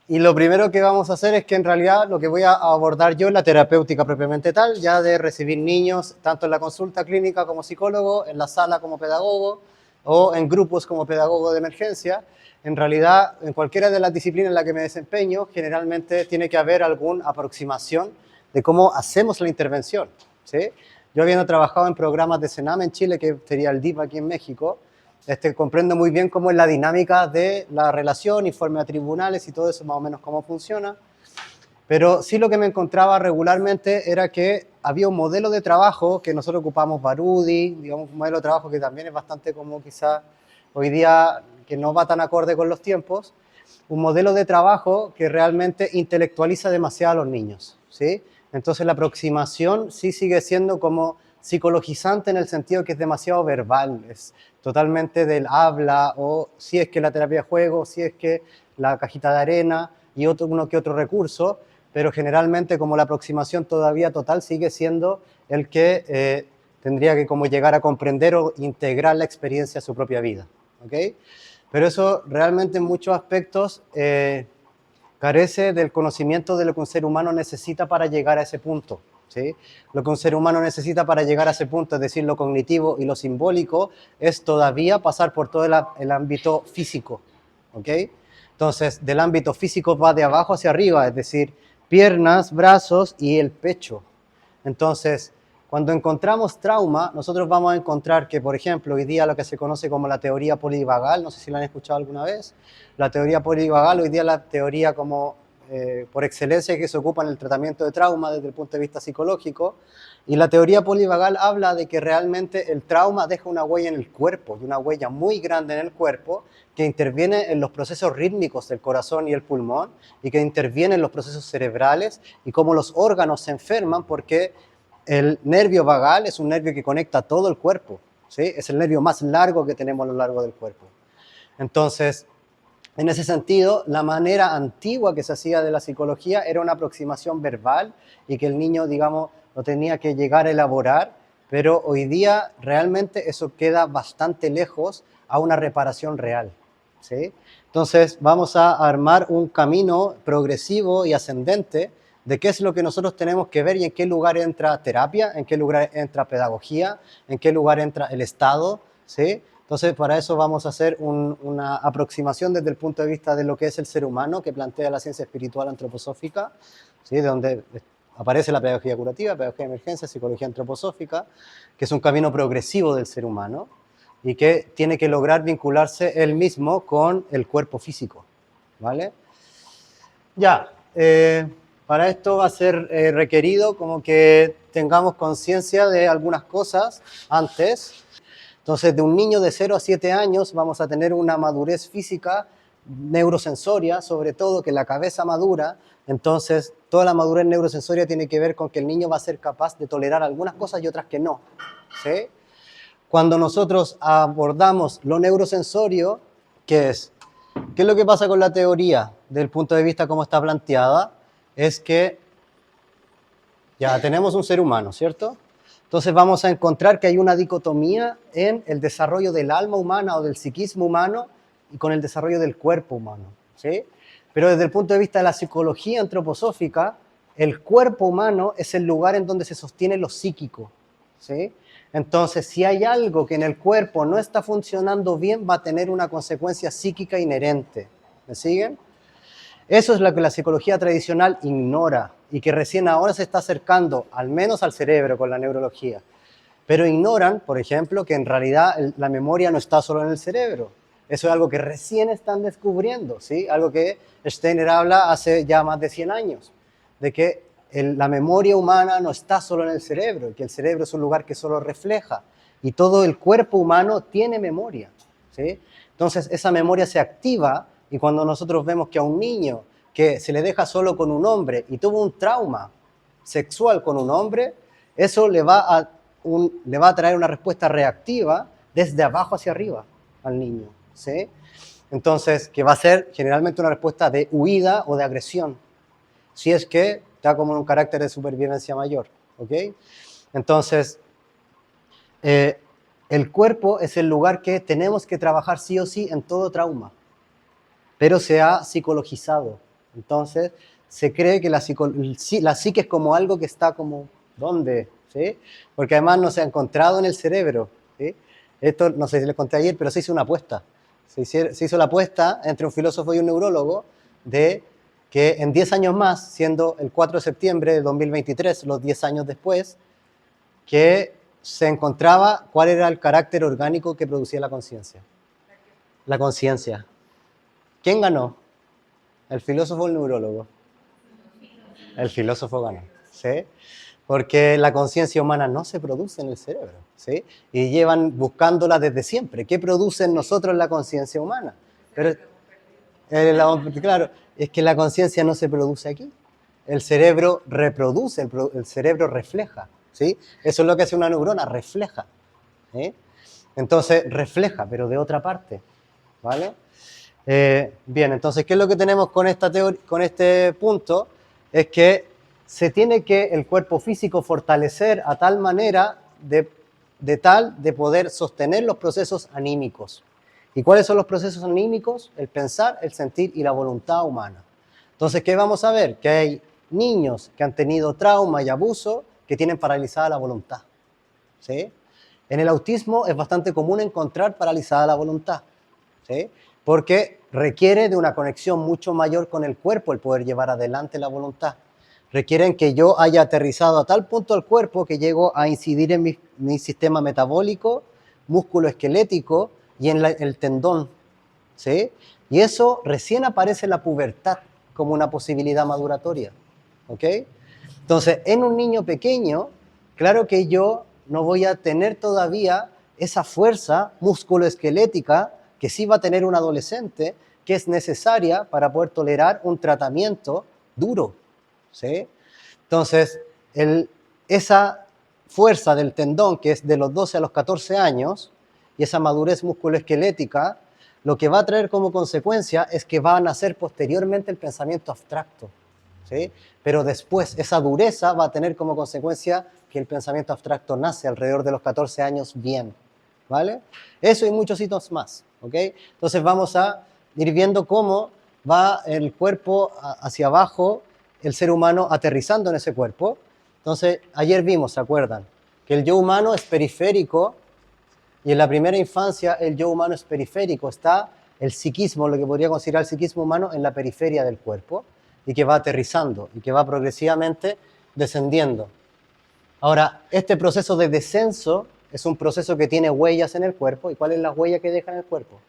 Y lo primero que vamos a hacer es que en realidad lo que voy a abordar yo es la terapéutica propiamente tal, ya de recibir niños tanto en la consulta clínica como psicólogo, en la sala como pedagogo o en grupos como pedagogo de emergencia. En realidad, en cualquiera de las disciplinas en las que me desempeño, generalmente tiene que haber alguna aproximación de cómo hacemos la intervención, ¿sí? Yo habiendo trabajado en programas de Sename en Chile, que sería el DIP aquí en México, comprendo muy bien cómo es la dinámica de la relación, informe a tribunales y todo eso, más o menos cómo funciona. Pero sí lo que me encontraba regularmente era que había un modelo de trabajo que nosotros ocupamos Barudi, digamos un modelo de trabajo que también es bastante como quizá hoy día que no va tan acorde con los tiempos, un modelo de trabajo que realmente intelectualiza demasiado a los niños, ¿sí? Entonces la aproximación sí sigue siendo como psicologizante en el sentido que es demasiado verbal, es totalmente del habla, o si es que la terapia de juego, si es que la cajita de arena y uno que otro recurso, pero generalmente como la aproximación todavía total sigue siendo el que tendría que como llegar a comprender o integrar la experiencia a su propia vida, ¿ok? Pero eso realmente en muchos aspectos carece del conocimiento de lo que un ser humano necesita para llegar a ese punto, ¿sí? Lo que un ser humano necesita para llegar a ese punto, es decir, lo cognitivo y lo simbólico, es todavía pasar por todo el ámbito físico, ¿ok? Entonces, del ámbito físico va de abajo hacia arriba, es decir, piernas, brazos y el pecho. Entonces, cuando encontramos trauma, nosotros vamos a encontrar que, por ejemplo, hoy día lo que se conoce como la teoría polivagal, no sé si la han escuchado alguna vez, la teoría polivagal hoy día es la teoría como por excelencia que se ocupa en el tratamiento de trauma desde el punto de vista psicológico, y la teoría polivagal habla de que realmente el trauma deja una huella en el cuerpo, y una huella muy grande en el cuerpo, que interviene en los procesos rítmicos del corazón y el pulmón, y que interviene en los procesos cerebrales, y cómo los órganos se enferman porque el nervio vagal es un nervio que conecta todo el cuerpo, ¿sí? Es el nervio más largo que tenemos a lo largo del cuerpo. Entonces, en ese sentido, la manera antigua que se hacía de la psicología era una aproximación verbal y que el niño, digamos, lo tenía que llegar a elaborar, pero hoy día realmente eso queda bastante lejos a una reparación real, ¿sí? Entonces, vamos a armar un camino progresivo y ascendente de qué es lo que nosotros tenemos que ver y en qué lugar entra terapia, en qué lugar entra pedagogía, en qué lugar entra el Estado, ¿sí? Entonces, para eso vamos a hacer una aproximación desde el punto de vista de lo que es el ser humano, que plantea la ciencia espiritual antroposófica, ¿sí? De donde aparece la pedagogía curativa, pedagogía de emergencia, psicología antroposófica, que es un camino progresivo del ser humano y que tiene que lograr vincularse él mismo con el cuerpo físico, ¿vale? Ya, para esto va a ser requerido como que tengamos conciencia de algunas cosas antes. Entonces, de un niño de 0 a 7 años vamos a tener una madurez física, neurosensoria, sobre todo, que la cabeza madura. Entonces, toda la madurez neurosensoria tiene que ver con que el niño va a ser capaz de tolerar algunas cosas y otras que no, ¿sí? Cuando nosotros abordamos lo neurosensorio, ¿qué es? ¿Qué es lo que pasa con la teoría? Del punto de vista como está planteada, es que ya tenemos un ser humano, ¿cierto? Entonces vamos a encontrar que hay una dicotomía en el desarrollo del alma humana o del psiquismo humano y con el desarrollo del cuerpo humano, ¿sí? Pero desde el punto de vista de la psicología antroposófica, el cuerpo humano es el lugar en donde se sostiene lo psíquico, ¿sí? Entonces, si hay algo que en el cuerpo no está funcionando bien, va a tener una consecuencia psíquica inherente. ¿Me siguen? Eso es lo que la psicología tradicional ignora y que recién ahora se está acercando, al menos al cerebro con la neurología. Pero ignoran, por ejemplo, que en realidad la memoria no está solo en el cerebro. Eso es algo que recién están descubriendo, ¿sí? Algo que Steiner habla hace ya más de 100 años, de que la memoria humana no está solo en el cerebro, que el cerebro es un lugar que solo refleja, y todo el cuerpo humano tiene memoria, ¿sí? Entonces, esa memoria se activa, y cuando nosotros vemos que a un niño que se le deja solo con un hombre y tuvo un trauma sexual con un hombre, eso le va a traer una respuesta reactiva desde abajo hacia arriba al niño, ¿sí? Entonces, que va a ser generalmente una respuesta de huida o de agresión, si es que está como en un carácter de supervivencia mayor, ¿ok? Entonces, el cuerpo es el lugar que tenemos que trabajar sí o sí en todo trauma, pero se ha psicologizado, Entonces, se cree que la psique es como algo que está como, ¿dónde? ¿Sí? Porque además no se ha encontrado en el cerebro. ¿Sí? Esto, no sé si les conté ayer, pero se hizo una apuesta. Se hizo la apuesta entre un filósofo y un neurólogo de que en 10 años más, siendo el 4 de septiembre de 2023, los 10 años después, que se encontraba cuál era el carácter orgánico que producía la conciencia. La conciencia. ¿Quién ganó? ¿El filósofo o el neurólogo? El filósofo ganó, ¿sí? Porque la conciencia humana no se produce en el cerebro, ¿sí? Y llevan buscándola desde siempre. ¿Qué produce en nosotros la conciencia humana? Pero, claro, es que la conciencia no se produce aquí. El cerebro reproduce, el cerebro refleja, ¿sí? Eso es lo que hace una neurona, refleja, ¿sí? Entonces, refleja, pero de otra parte, ¿vale? Bien, entonces, ¿qué es lo que tenemos con este punto? Es que se tiene que el cuerpo físico fortalecer a tal manera de poder sostener los procesos anímicos. ¿Y cuáles son los procesos anímicos? El pensar, el sentir y la voluntad humana. Entonces, ¿qué vamos a ver? Que hay niños que han tenido trauma y abuso que tienen paralizada la voluntad, ¿sí? En el autismo es bastante común encontrar paralizada la voluntad, ¿sí? Porque requiere de una conexión mucho mayor con el cuerpo el poder llevar adelante la voluntad. Requieren que yo haya aterrizado a tal punto al cuerpo que llego a incidir en mi sistema metabólico, músculo esquelético y en el tendón, ¿sí? Y eso recién aparece en la pubertad como una posibilidad maduratoria, ¿ok? Entonces, en un niño pequeño, claro que yo no voy a tener todavía esa fuerza musculoesquelética que sí va a tener un adolescente, que es necesaria para poder tolerar un tratamiento duro, ¿sí? Entonces, esa fuerza del tendón, que es de los 12 a los 14 años, y esa madurez musculoesquelética, lo que va a traer como consecuencia es que va a nacer posteriormente el pensamiento abstracto, ¿sí? Pero después esa dureza va a tener como consecuencia que el pensamiento abstracto nace alrededor de los 14 años bien, ¿vale? Eso y muchos hitos más, ¿ok? Entonces vamos a ir viendo cómo va el cuerpo hacia abajo, el ser humano aterrizando en ese cuerpo. Entonces, ayer vimos, ¿se acuerdan? Que el yo humano es periférico y en la primera infancia el yo humano es periférico. Está el psiquismo, lo que podría considerar el psiquismo humano, en la periferia del cuerpo y que va aterrizando y que va progresivamente descendiendo. Ahora, este proceso de descenso es un proceso que tiene huellas en el cuerpo. ¿Y cuál es la huella que deja en el cuerpo?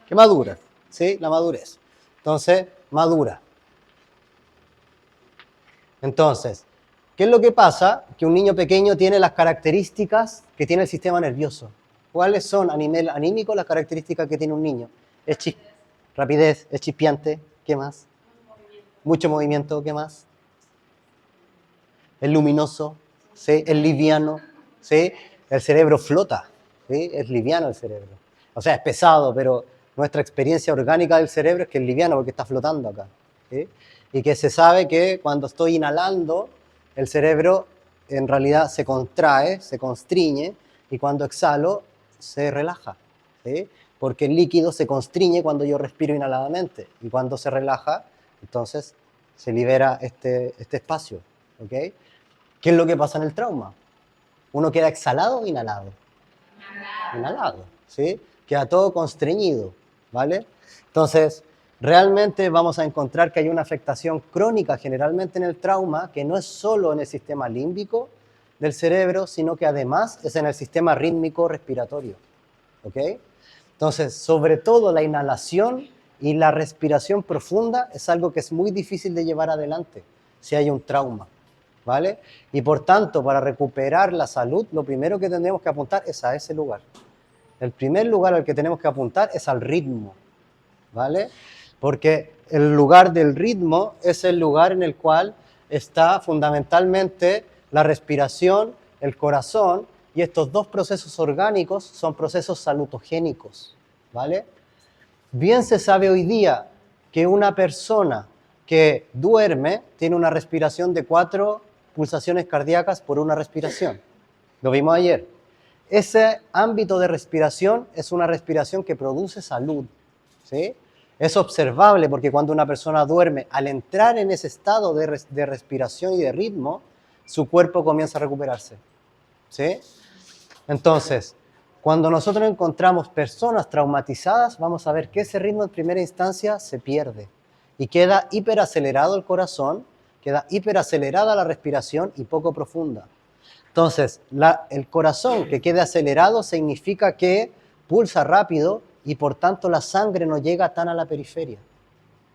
Que madura, ¿sí? La madurez. Entonces, madura. Entonces, ¿qué es lo que pasa? Que un niño pequeño tiene las características que tiene el sistema nervioso. ¿Cuáles son a nivel anímico las características que tiene un niño? Rapidez, es chispeante, ¿qué más? Mucho movimiento, ¿qué más? Es luminoso, ¿sí? Es liviano, ¿sí? El cerebro flota, ¿sí? Es liviano el cerebro. O sea, es pesado, pero nuestra experiencia orgánica del cerebro es que es liviano porque está flotando acá, ¿sí? Y que se sabe que cuando estoy inhalando, el cerebro en realidad se contrae, se constriñe, y cuando exhalo, se relaja, ¿sí? Porque el líquido se constriñe cuando yo respiro inhaladamente, y cuando se relaja, entonces se libera este espacio, ¿ok? ¿Qué es lo que pasa en el trauma? ¿Uno queda exhalado o inhalado? Inhalado, ¿sí? Queda todo constreñido, ¿vale? Entonces, realmente vamos a encontrar que hay una afectación crónica generalmente en el trauma, que no es solo en el sistema límbico del cerebro, sino que además es en el sistema rítmico respiratorio, ¿ok? Entonces, sobre todo la inhalación y la respiración profunda es algo que es muy difícil de llevar adelante si hay un trauma, ¿vale? Y por tanto, para recuperar la salud, lo primero que tendremos que apuntar es a ese lugar. El primer lugar al que tenemos que apuntar es al ritmo, ¿vale? Porque el lugar del ritmo es el lugar en el cual está fundamentalmente la respiración, el corazón, y estos dos procesos orgánicos son procesos salutogénicos, ¿vale? Bien se sabe hoy día que una persona que duerme tiene una respiración de 4 pulsaciones cardíacas por una respiración. Lo vimos ayer. Ese ámbito de respiración es una respiración que produce salud, ¿sí? Es observable porque cuando una persona duerme, al entrar en ese estado de respiración y de ritmo, su cuerpo comienza a recuperarse. ¿Sí? Entonces, cuando nosotros encontramos personas traumatizadas, vamos a ver que ese ritmo en primera instancia se pierde y queda hiperacelerado el corazón, queda hiperacelerada la respiración y poco profunda. Entonces, el corazón que quede acelerado significa que pulsa rápido y por tanto la sangre no llega tan a la periferia,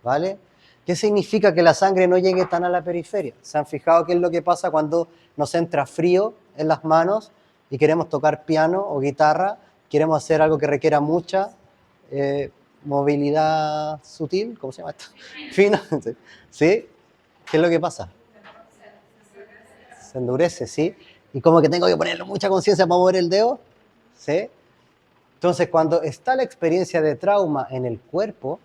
¿vale? ¿Qué significa que la sangre no llegue tan a la periferia? ¿Se han fijado qué es lo que pasa cuando nos entra frío en las manos y queremos tocar piano o guitarra, queremos hacer algo que requiera mucha movilidad sutil, ¿cómo se llama esto? Fina, ¿sí? ¿Qué es lo que pasa? Se endurece, ¿sí? Y como que tengo que ponerle mucha conciencia para mover el dedo, ¿sí? Entonces, cuando está la experiencia de trauma en el cuerpo,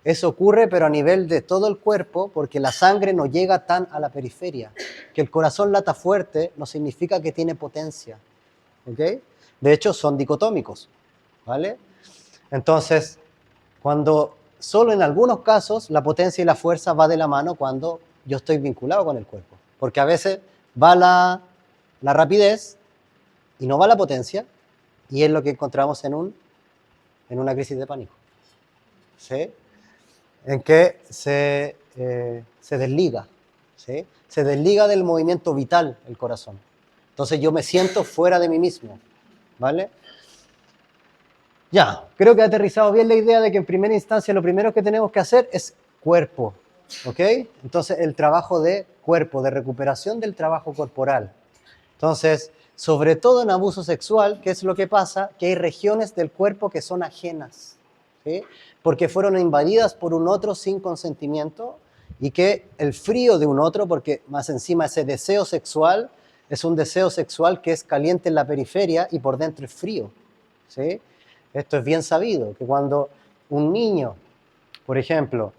eso ocurre, pero a nivel de todo el cuerpo, porque la sangre no llega tan a la periferia. Que el corazón lata fuerte no significa que tiene potencia, ¿ok? De hecho, son dicotómicos, ¿vale? Entonces, cuando solo en algunos casos la potencia y la fuerza va de la mano cuando yo estoy vinculado con el cuerpo. Porque a veces va la rapidez y no va la potencia, y es lo que encontramos en una crisis de pánico, ¿sí? En que se desliga, ¿sí? Se desliga del movimiento vital el corazón. Entonces yo me siento fuera de mí mismo, ¿vale? Ya, creo que he aterrizado bien la idea de que en primera instancia lo primero que tenemos que hacer es cuerpo, ¿ok? Entonces el trabajo de cuerpo, de recuperación del trabajo corporal. Entonces, sobre todo en abuso sexual, ¿qué es lo que pasa? Que hay regiones del cuerpo que son ajenas, ¿sí? Porque fueron invadidas por un otro sin consentimiento y que el frío de un otro, porque más encima ese deseo sexual es un deseo sexual que es caliente en la periferia y por dentro es frío, ¿sí? Esto es bien sabido, que cuando un niño, por ejemplo,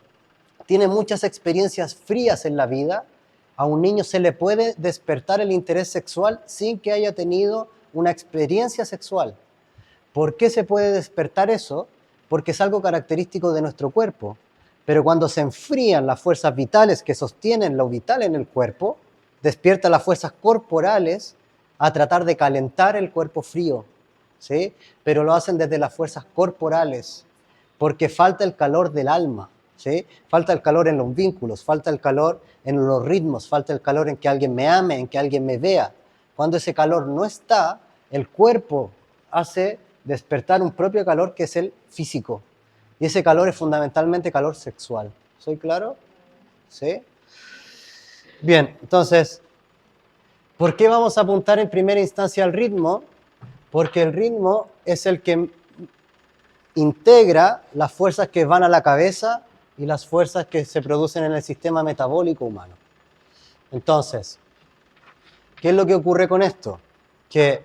tiene muchas experiencias frías en la vida, a un niño se le puede despertar el interés sexual sin que haya tenido una experiencia sexual. ¿Por qué se puede despertar eso? Porque es algo característico de nuestro cuerpo. Pero cuando se enfrían las fuerzas vitales que sostienen lo vital en el cuerpo, despierta las fuerzas corporales a tratar de calentar el cuerpo frío, ¿sí? Pero lo hacen desde las fuerzas corporales, porque falta el calor del alma, ¿sí? Falta el calor en los vínculos, falta el calor en los ritmos, falta el calor en que alguien me ame, en que alguien me vea. Cuando ese calor no está, el cuerpo hace despertar un propio calor que es el físico. Y ese calor es fundamentalmente calor sexual. ¿Soy claro? ¿Sí? Bien, entonces, ¿por qué vamos a apuntar en primera instancia al ritmo? Porque el ritmo es el que integra las fuerzas que van a la cabeza y las fuerzas que se producen en el sistema metabólico humano. Entonces, ¿qué es lo que ocurre con esto? Que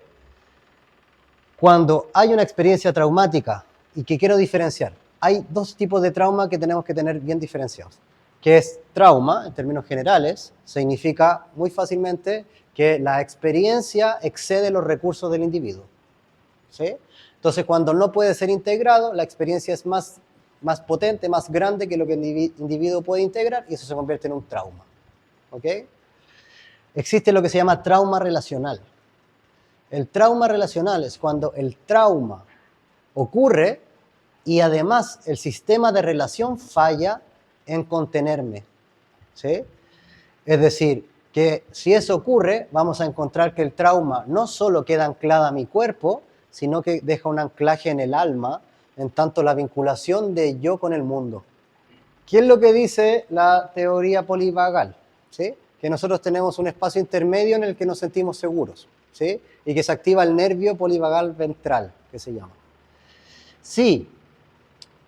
cuando hay una experiencia traumática, y que quiero diferenciar, hay dos tipos de trauma que tenemos que tener bien diferenciados. Que es trauma, en términos generales, significa muy fácilmente que la experiencia excede los recursos del individuo, ¿sí? Entonces, cuando no puede ser integrado, la experiencia es más potente, más grande que lo que el individuo puede integrar y eso se convierte en un trauma, ¿ok? Existe lo que se llama trauma relacional. El trauma relacional es cuando el trauma ocurre y además el sistema de relación falla en contenerme, ¿sí? Es decir, que si eso ocurre, vamos a encontrar que el trauma no solo queda anclado a mi cuerpo, sino que deja un anclaje en el alma, en tanto la vinculación de yo con el mundo. ¿Qué es lo que dice la teoría polivagal? ¿Sí? Que nosotros tenemos un espacio intermedio en el que nos sentimos seguros, ¿sí? Y que se activa el nervio polivagal ventral, que se llama. Si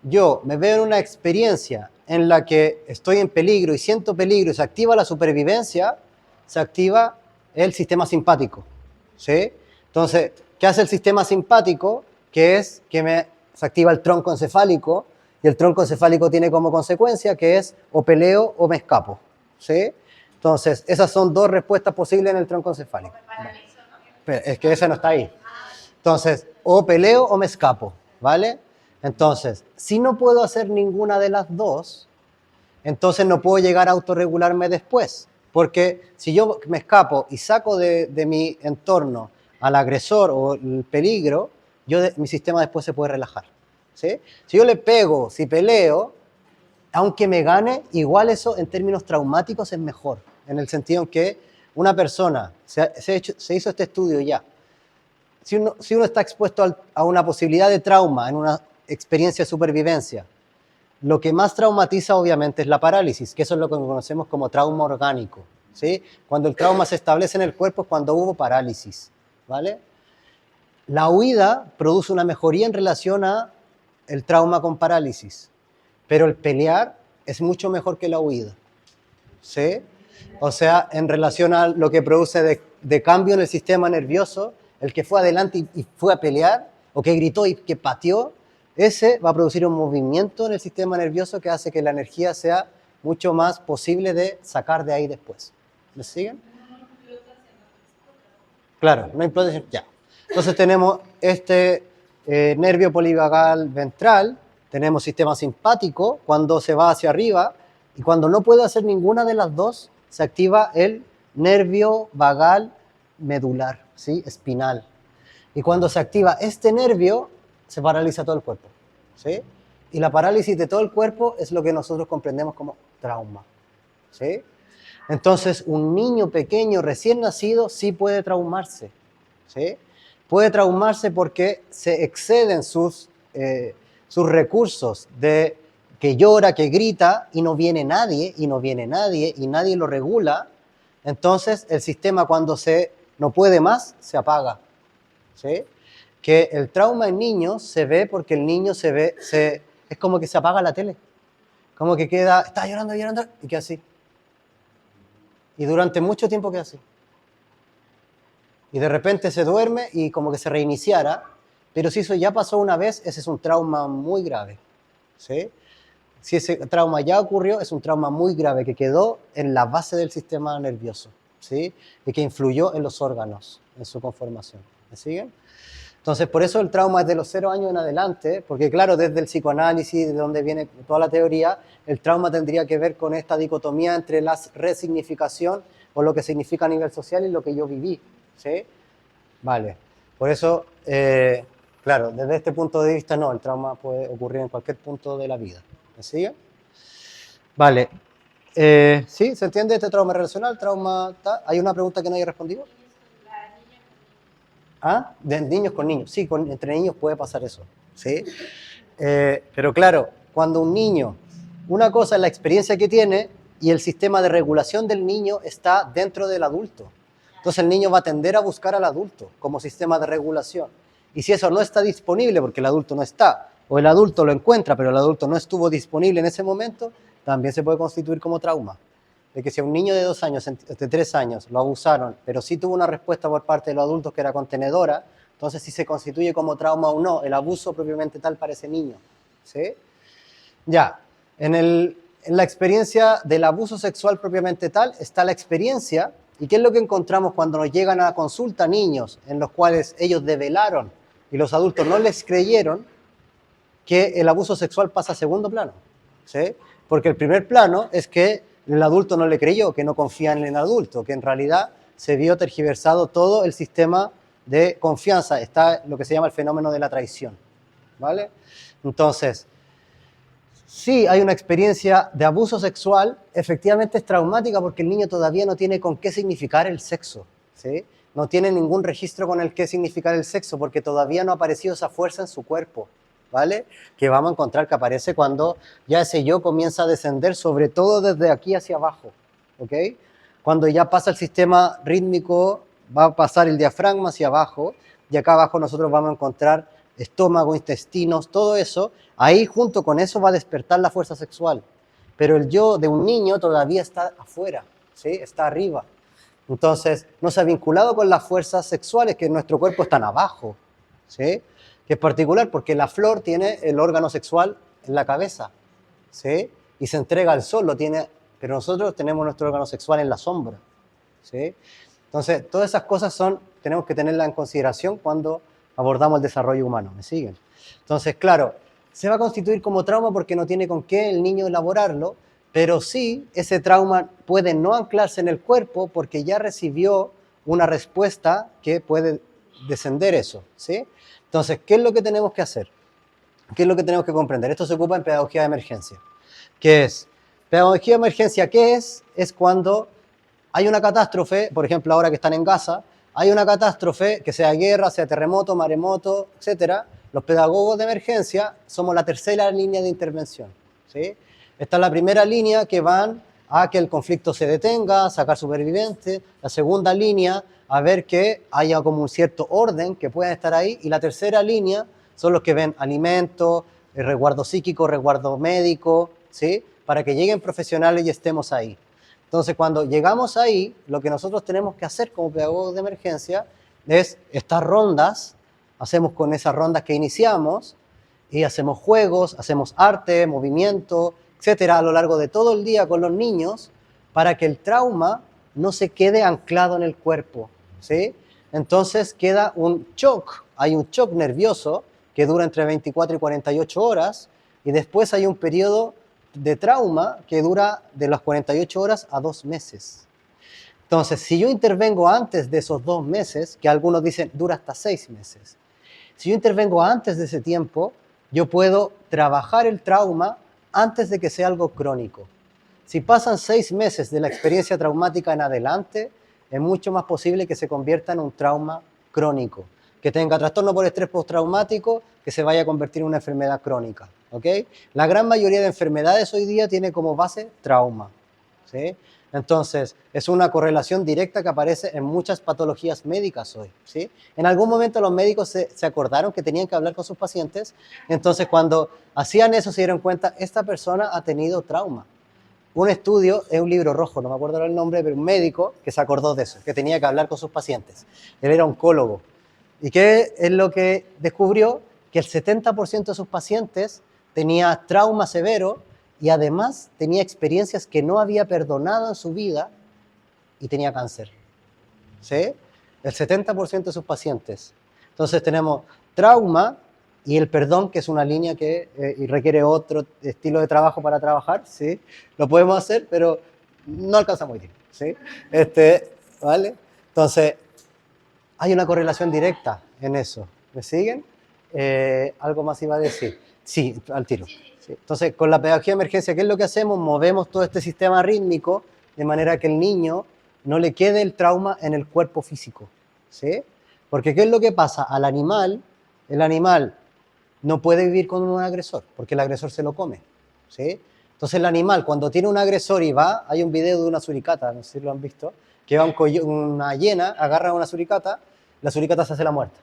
yo me veo en una experiencia en la que estoy en peligro y siento peligro y se activa la supervivencia, se activa el sistema simpático, ¿sí? Entonces, ¿qué hace el sistema simpático? Que es que se activa el tronco encefálico y el tronco encefálico tiene como consecuencia que es o peleo o me escapo, ¿sí? Entonces, esas son dos respuestas posibles en el tronco encefálico. Pero es que esa no está ahí. Entonces, o peleo o me escapo, ¿vale? Entonces, si no puedo hacer ninguna de las dos, entonces no puedo llegar a autorregularme después. Porque si yo me escapo y saco de mi entorno al agresor o el peligro, mi sistema después se puede relajar. ¿Sí? Si yo le pego, si peleo, aunque me gane, igual eso en términos traumáticos es mejor. En el sentido en que una persona, se hizo este estudio ya, si uno está expuesto a una posibilidad de trauma en una experiencia de supervivencia, lo que más traumatiza obviamente es la parálisis, que eso es lo que conocemos como trauma orgánico, ¿sí? Cuando el trauma se establece en el cuerpo es cuando hubo parálisis, ¿vale? La huida produce una mejoría en relación a el trauma con parálisis, pero el pelear es mucho mejor que la huida, ¿sí? O sea, en relación a lo que produce de cambio en el sistema nervioso, el que fue adelante y fue a pelear, o que gritó y que pateó, ese va a producir un movimiento en el sistema nervioso que hace que la energía sea mucho más posible de sacar de ahí después. ¿Me siguen? Claro, no implode, ya. Entonces tenemos este nervio polivagal ventral, tenemos sistema simpático cuando se va hacia arriba, y cuando no puede hacer ninguna de las dos, se activa el nervio vagal medular, ¿sí? Espinal. Y cuando se activa este nervio, se paraliza todo el cuerpo, ¿sí? Y la parálisis de todo el cuerpo es lo que nosotros comprendemos como trauma, ¿sí? Entonces, un niño pequeño recién nacido sí puede traumarse, ¿sí? Puede traumarse porque se exceden sus recursos de que llora, que grita, y no viene nadie, y nadie lo regula. Entonces, el sistema cuando no puede más, se apaga, ¿sí? Que el trauma en niños se ve porque el niño es como que se apaga la tele, como que está llorando, y queda así. Y durante mucho tiempo queda así. Y de repente se duerme y como que se reiniciara, pero si eso ya pasó una vez, ese es un trauma muy grave, ¿sí? Si ese trauma ya ocurrió, es un trauma muy grave que quedó en la base del sistema nervioso, ¿sí? Y que influyó en los órganos, en su conformación. ¿Me siguen? Entonces, por eso el trauma es de los 0 años en adelante, porque claro, desde el psicoanálisis, de donde viene toda la teoría, el trauma tendría que ver con esta dicotomía entre la resignificación o lo que significa a nivel social y lo que yo viví, ¿sí? Vale, por eso, claro, desde este punto de vista no, el trauma puede ocurrir en cualquier punto de la vida. ¿Me sigue? Vale, ¿sí? ¿Se entiende este trauma relacional? ¿Hay una pregunta que no haya respondido? ¿Ah? De niños con niños. Sí, entre niños puede pasar eso, ¿sí? Pero claro, cuando un niño, una cosa es la experiencia que tiene y el sistema de regulación del niño está dentro del adulto. Entonces el niño va a tender a buscar al adulto como sistema de regulación. Y si eso no está disponible porque el adulto no está, o el adulto lo encuentra pero el adulto no estuvo disponible en ese momento, también se puede constituir como trauma. De que si a un niño de 2 años, de 3 años, lo abusaron, pero sí tuvo una respuesta por parte de los adultos que era contenedora, entonces si se constituye como trauma o no, el abuso propiamente tal para ese niño, ¿sí? Ya, en la experiencia del abuso sexual propiamente tal está la experiencia, y ¿qué es lo que encontramos cuando nos llegan a consulta niños en los cuales ellos develaron y los adultos no les creyeron? Que el abuso sexual pasa a segundo plano, ¿sí? Porque el primer plano es que el adulto no le creyó, que no confía en el adulto, que en realidad se vio tergiversado todo el sistema de confianza. Está lo que se llama el fenómeno de la traición, ¿vale? Entonces, sí hay una experiencia de abuso sexual, efectivamente es traumática porque el niño todavía no tiene con qué significar el sexo, ¿sí? No tiene ningún registro con el qué significar el sexo porque todavía no ha aparecido esa fuerza en su cuerpo, ¿vale? Que vamos a encontrar que aparece cuando ya ese yo comienza a descender, sobre todo desde aquí hacia abajo, ¿ok? Cuando ya pasa el sistema rítmico, va a pasar el diafragma hacia abajo, y acá abajo nosotros vamos a encontrar estómago, intestinos, todo eso. Ahí junto con eso va a despertar la fuerza sexual. Pero el yo de un niño todavía está afuera, ¿sí? Está arriba. Entonces, no se ha vinculado con las fuerzas sexuales que en nuestro cuerpo están abajo, ¿sí? Que es particular porque la flor tiene el órgano sexual en la cabeza, ¿sí? Y se entrega al sol, pero nosotros tenemos nuestro órgano sexual en la sombra, ¿sí? Entonces, todas esas cosas tenemos que tenerlas en consideración cuando abordamos el desarrollo humano, ¿me siguen? Entonces, claro, se va a constituir como trauma porque no tiene con qué el niño elaborarlo, pero sí ese trauma puede no anclarse en el cuerpo porque ya recibió una respuesta que puede descender eso, ¿sí? Entonces, ¿qué es lo que tenemos que hacer? ¿Qué es lo que tenemos que comprender? Esto se ocupa en pedagogía de emergencia. ¿Qué es? Pedagogía de emergencia, ¿qué es? Es cuando hay una catástrofe, por ejemplo, ahora que están en Gaza, hay una catástrofe, que sea guerra, sea terremoto, maremoto, etcétera. Los pedagogos de emergencia somos la tercera línea de intervención, ¿sí? Esta es la primera línea que van a que el conflicto se detenga, sacar supervivientes. La segunda línea, a ver que haya como un cierto orden, que puedan estar ahí. Y la tercera línea son los que ven alimentos, resguardo psíquico, resguardo médico, ¿sí? Para que lleguen profesionales y estemos ahí. Entonces, cuando llegamos ahí, lo que nosotros tenemos que hacer como pedagogos de emergencia es estas rondas, hacemos con esas rondas que iniciamos, y hacemos juegos, hacemos arte, movimiento, etcétera, a lo largo de todo el día con los niños, para que el trauma no se quede anclado en el cuerpo, ¿sí? Entonces queda un shock, hay un shock nervioso que dura entre 24 y 48 horas, y después hay un periodo de trauma que dura de las 48 horas a 2 meses. Entonces, si yo intervengo antes de esos 2 meses, que algunos dicen dura hasta 6 meses, si yo intervengo antes de ese tiempo, yo puedo trabajar el trauma antes de que sea algo crónico. Si pasan 6 meses de la experiencia traumática en adelante, es mucho más posible que se convierta en un trauma crónico, que tenga trastorno por estrés postraumático, que se vaya a convertir en una enfermedad crónica, ¿ok? La gran mayoría de enfermedades hoy día tiene como base trauma, ¿sí? Entonces, es una correlación directa que aparece en muchas patologías médicas hoy, ¿sí? En algún momento los médicos se acordaron que tenían que hablar con sus pacientes, entonces cuando hacían eso se dieron cuenta, esta persona ha tenido trauma. Un estudio, es un libro rojo, no me acuerdo el nombre, pero un médico que se acordó de eso, que tenía que hablar con sus pacientes. Él era oncólogo. ¿Y qué es lo que descubrió? Que el 70% de sus pacientes tenía trauma severo y además tenía experiencias que no había perdonado en su vida y tenía cáncer, ¿sí? El 70% de sus pacientes. Entonces tenemos trauma y el perdón, que es una línea que requiere otro estilo de trabajo para trabajar, ¿sí? Lo podemos hacer, pero no alcanza muy bien, ¿sí? ¿Vale? Entonces, hay una correlación directa en eso. ¿Me siguen? ¿Algo más iba a decir? Sí, al tiro. Sí. Entonces, con la pedagogía de emergencia, ¿qué es lo que hacemos? Movemos todo este sistema rítmico de manera que el niño no le quede el trauma en el cuerpo físico, ¿sí? Porque ¿qué es lo que pasa? Al animal, el animal no puede vivir con un agresor, porque el agresor se lo come, ¿sí? Entonces el animal, cuando tiene un agresor y va, hay un video de una suricata, no sé si lo han visto, que va una hiena, agarra una suricata, la suricata se hace la muerta.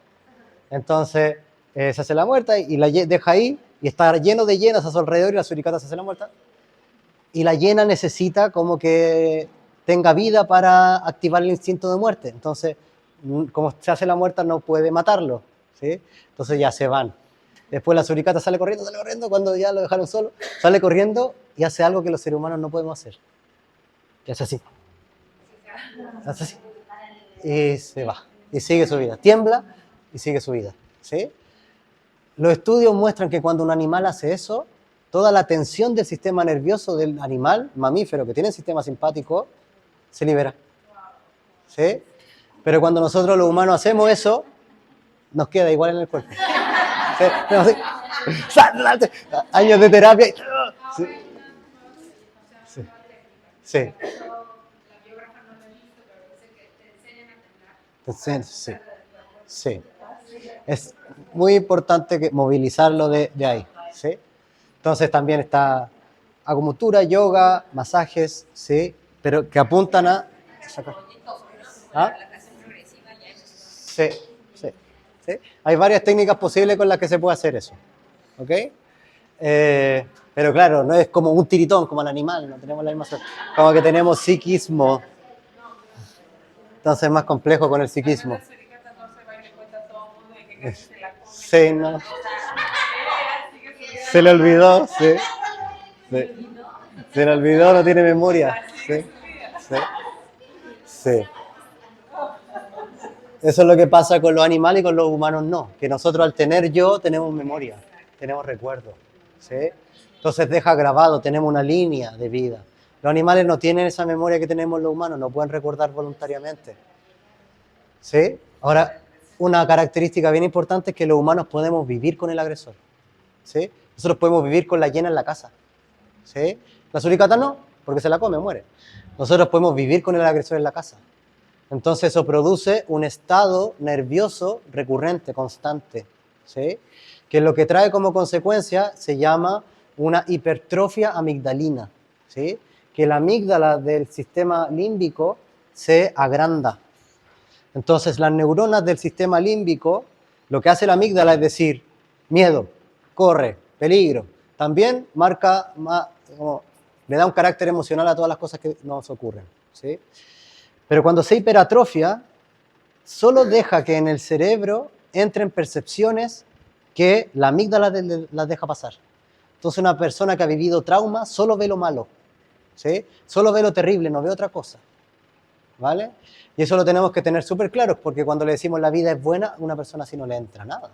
Entonces se hace la muerta y la deja ahí, y está lleno de hienas a su alrededor y la suricata se hace la muerta. Y la hiena necesita como que tenga vida para activar el instinto de muerte. Entonces, como se hace la muerta, no puede matarlo, ¿sí? Entonces ya se van. Después la suricata sale corriendo, cuando ya lo dejaron solo, sale corriendo y hace algo que los seres humanos no podemos hacer. Que hace así. Hace así. Y se va. Y sigue su vida. Tiembla y sigue su vida, ¿sí? Los estudios muestran que cuando un animal hace eso, toda la tensión del sistema nervioso del animal, mamífero, que tiene el sistema simpático, se libera, ¿sí? Pero cuando nosotros los humanos hacemos eso, nos queda igual en el cuerpo. ¿Sí? Años de terapia. Sí. Sí. Sí. Sí. Sí. Es muy importante movilizarlo de ahí, ¿sí? Entonces también está acupuntura, yoga, masajes, ¿sí? Pero que apuntan a... ¿Ah? Sí, sí, sí. Hay varias técnicas posibles con las que se puede hacer eso, ¿ok? Pero claro, no es como un tiritón, como el animal, no tenemos la misma suerte. Como que tenemos psiquismo. Entonces es más complejo con el psiquismo. Sí, no. Se le olvidó, sí. Sí. Se le olvidó, no tiene memoria. Sí. Sí. Sí. Eso es lo que pasa con los animales y con los humanos no. Que nosotros al tener yo tenemos memoria. tenemos recuerdos, ¿sí? Entonces deja grabado, tenemos una línea de vida. Los animales no tienen esa memoria que tenemos los humanos, no pueden recordar voluntariamente, ¿sí? Ahora, una característica bien importante es que los humanos podemos vivir con el agresor, ¿sí? Nosotros podemos vivir con la hiena en la casa, ¿sí? La suricata no, porque se la come, muere. Nosotros podemos vivir con el agresor en la casa. Entonces eso produce un estado nervioso recurrente, constante, ¿sí? Que lo que trae como consecuencia se llama una hipertrofia amigdalina, ¿sí? Que la amígdala del sistema límbico se agranda. Entonces las neuronas del sistema límbico, lo que hace la amígdala es decir, miedo, corre, peligro. También marca, le da un carácter emocional a todas las cosas que nos ocurren, ¿sí? Pero cuando se hiperatrofia, solo deja que en el cerebro entren percepciones que la amígdala las deja pasar. Entonces una persona que ha vivido trauma solo ve lo malo, ¿sí? Solo ve lo terrible, no ve otra cosa, ¿vale? Y eso lo tenemos que tener súper claro, porque cuando le decimos la vida es buena, a una persona así no le entra nada,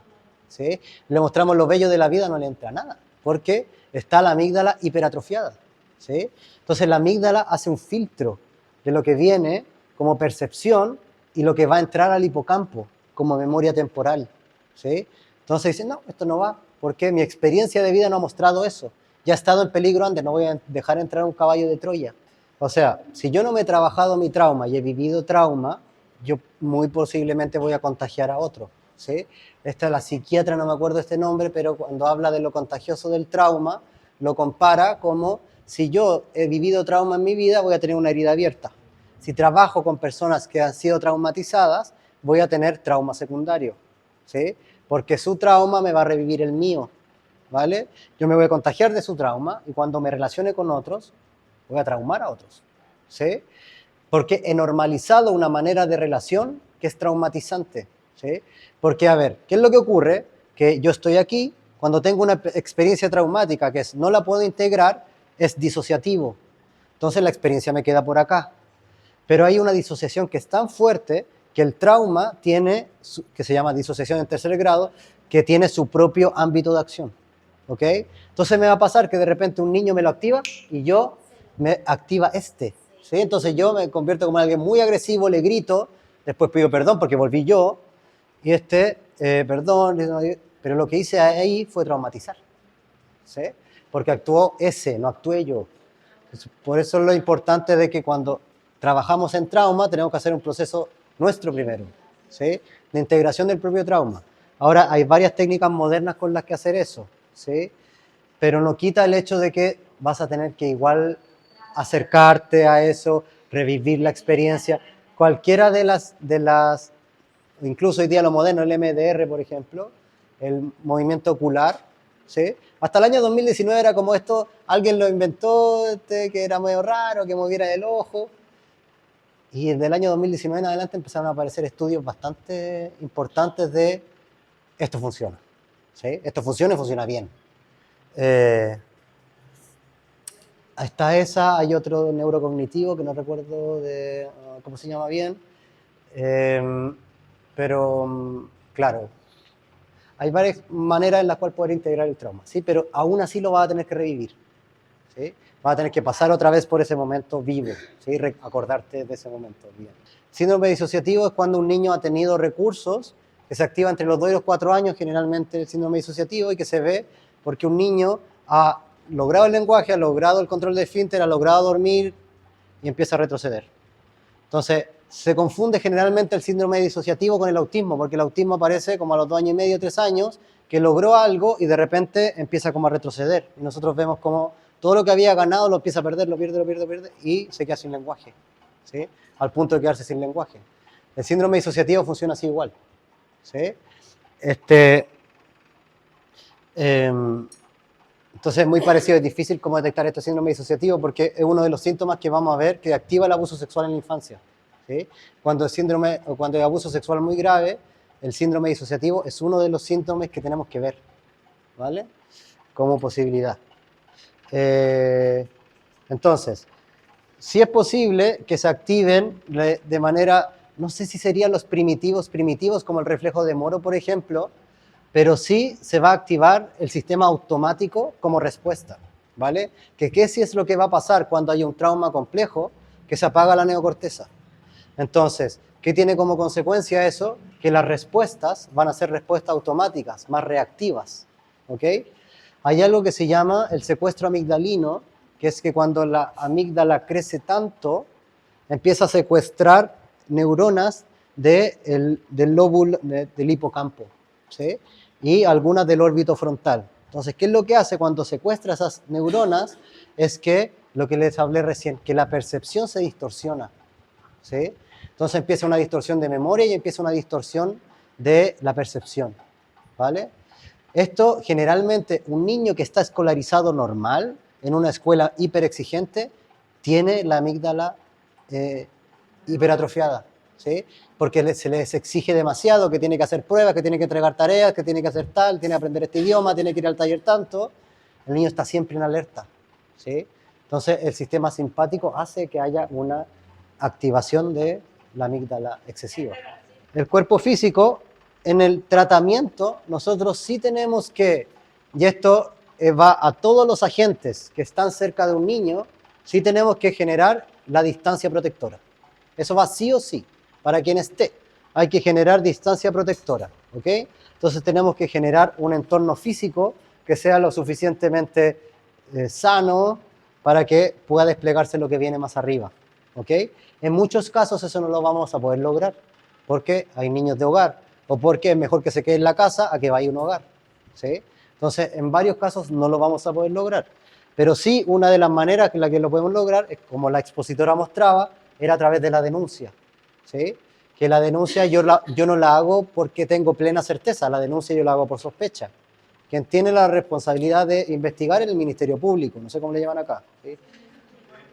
¿sí? Le mostramos lo bello de la vida, no le entra nada, porque está la amígdala hiperatrofiada, ¿sí? Entonces la amígdala hace un filtro de lo que viene como percepción y lo que va a entrar al hipocampo como memoria temporal, ¿sí? Entonces dicen, no, esto no va, porque mi experiencia de vida no ha mostrado eso. Ya he estado en peligro antes, no voy a dejar entrar un caballo de Troya. O sea, si yo no me he trabajado mi trauma y he vivido trauma, yo muy posiblemente voy a contagiar a otro, ¿sí? Esta es la psiquiatra, no me acuerdo este nombre, pero cuando habla de lo contagioso del trauma, lo compara como si yo he vivido trauma en mi vida, voy a tener una herida abierta. Si trabajo con personas que han sido traumatizadas, voy a tener trauma secundario, ¿sí? Porque su trauma me va a revivir el mío, ¿vale? Yo me voy a contagiar de su trauma y cuando me relacione con otros, voy a traumar a otros, ¿sí? Porque he normalizado una manera de relación que es traumatizante, ¿sí? Porque, a ver, ¿qué es lo que ocurre? Que yo estoy aquí, cuando tengo una experiencia traumática que no la puedo integrar, es disociativo. Entonces la experiencia me queda por acá. Pero hay una disociación que es tan fuerte que el trauma tiene, que se llama disociación en tercer grado, que tiene su propio ámbito de acción, ¿ok? Entonces me va a pasar que de repente un niño me lo activa y yo me activa ¿sí? Entonces yo me convierto como alguien muy agresivo, le grito, después pido perdón porque volví yo, y perdón, pero lo que hice ahí fue traumatizar, ¿sí? Porque actuó ese, no actué yo. Por eso es lo importante de que cuando trabajamos en trauma, tenemos que hacer un proceso nuestro primero, ¿sí? De integración del propio trauma. Ahora, hay varias técnicas modernas con las que hacer eso, ¿sí? Pero no quita el hecho de que vas a tener que igual acercarte a eso, revivir la experiencia. Cualquiera de las incluso hoy día lo moderno, el MDR, por ejemplo, el movimiento ocular, ¿sí? Hasta el año 2019 era como esto, alguien lo inventó, que era medio raro, que moviera el ojo. Y desde el año 2019 en adelante empezaron a aparecer estudios bastante importantes de esto funciona, ¿sí? Esto funciona y funciona bien. Está esa, hay otro neurocognitivo que no recuerdo cómo se llama bien, pero claro, hay varias maneras en las cuales poder integrar el trauma, ¿sí? Pero aún así lo vas a tener que revivir, ¿sí? Vas a tener que pasar otra vez por ese momento vivo, ¿sí? Acordarte de ese momento bien. Síndrome disociativo es cuando un niño ha tenido recursos que se activan entre los 2 y los 4 años, generalmente el síndrome disociativo, y que se ve porque un niño ha logrado el lenguaje, ha logrado el control de esfínter, ha logrado dormir y empieza a retroceder. Entonces, se confunde generalmente el síndrome disociativo con el autismo, porque el autismo aparece como a los 2 años y medio, 3 años, que logró algo y de repente empieza como a retroceder. Y nosotros vemos como todo lo que había ganado lo empieza a perder, lo pierde y se queda sin lenguaje, ¿sí? Al punto de quedarse sin lenguaje. El síndrome disociativo funciona así igual, ¿sí? Entonces es muy parecido, es difícil como detectar este síndrome disociativo porque es uno de los síntomas que vamos a ver que activa el abuso sexual en la infancia, ¿sí? Cuando hay abuso sexual muy grave, el síndrome disociativo es uno de los síntomas que tenemos que ver, ¿vale? Como posibilidad. Entonces, sí es posible que se activen de manera, no sé si serían los primitivos como el reflejo de Moro, por ejemplo, pero sí se va a activar el sistema automático como respuesta, ¿vale? ¿Qué sí es lo que va a pasar cuando hay un trauma complejo? Que se apaga la neocorteza. Entonces, ¿qué tiene como consecuencia eso? Que las respuestas van a ser respuestas automáticas, más reactivas, ¿ok? Hay algo que se llama el secuestro amigdalino, que es que cuando la amígdala crece tanto, empieza a secuestrar neuronas del lóbulo, del hipocampo, ¿sí? Y algunas del órbito frontal. Entonces, ¿qué es lo que hace cuando secuestra esas neuronas? Es que, lo que les hablé recién, que la percepción se distorsiona, ¿sí? Entonces empieza una distorsión de memoria y empieza una distorsión de la percepción, ¿vale? Esto generalmente, un niño que está escolarizado normal, en una escuela hiperexigente, tiene la amígdala hiperatrofiada, ¿sí? Porque se les exige demasiado, que tiene que hacer pruebas, que tiene que entregar tareas, que tiene que hacer tal, tiene que aprender este idioma, tiene que ir al taller tanto. El niño está siempre en alerta, ¿sí? Entonces el sistema simpático hace que haya una activación de la amígdala excesiva. El cuerpo físico, en el tratamiento, nosotros sí tenemos que, y esto va a todos los agentes que están cerca de un niño, sí tenemos que generar la distancia protectora. Eso va sí o sí, para quien esté. Hay que generar distancia protectora, ¿ok? Entonces tenemos que generar un entorno físico que sea lo suficientemente sano para que pueda desplegarse lo que viene más arriba, ¿ok? En muchos casos eso no lo vamos a poder lograr, porque hay niños de hogar, o porque es mejor que se quede en la casa a que vaya a un hogar, ¿sí? Entonces, en varios casos no lo vamos a poder lograr. Pero sí, una de las maneras en la que lo podemos lograr, es como la expositora mostraba, era a través de la denuncia, ¿sí? Que la denuncia yo no la hago porque tengo plena certeza, la denuncia yo la hago por sospecha. Quien tiene la responsabilidad de investigar es el Ministerio Público, no sé cómo le llaman acá, ¿sí?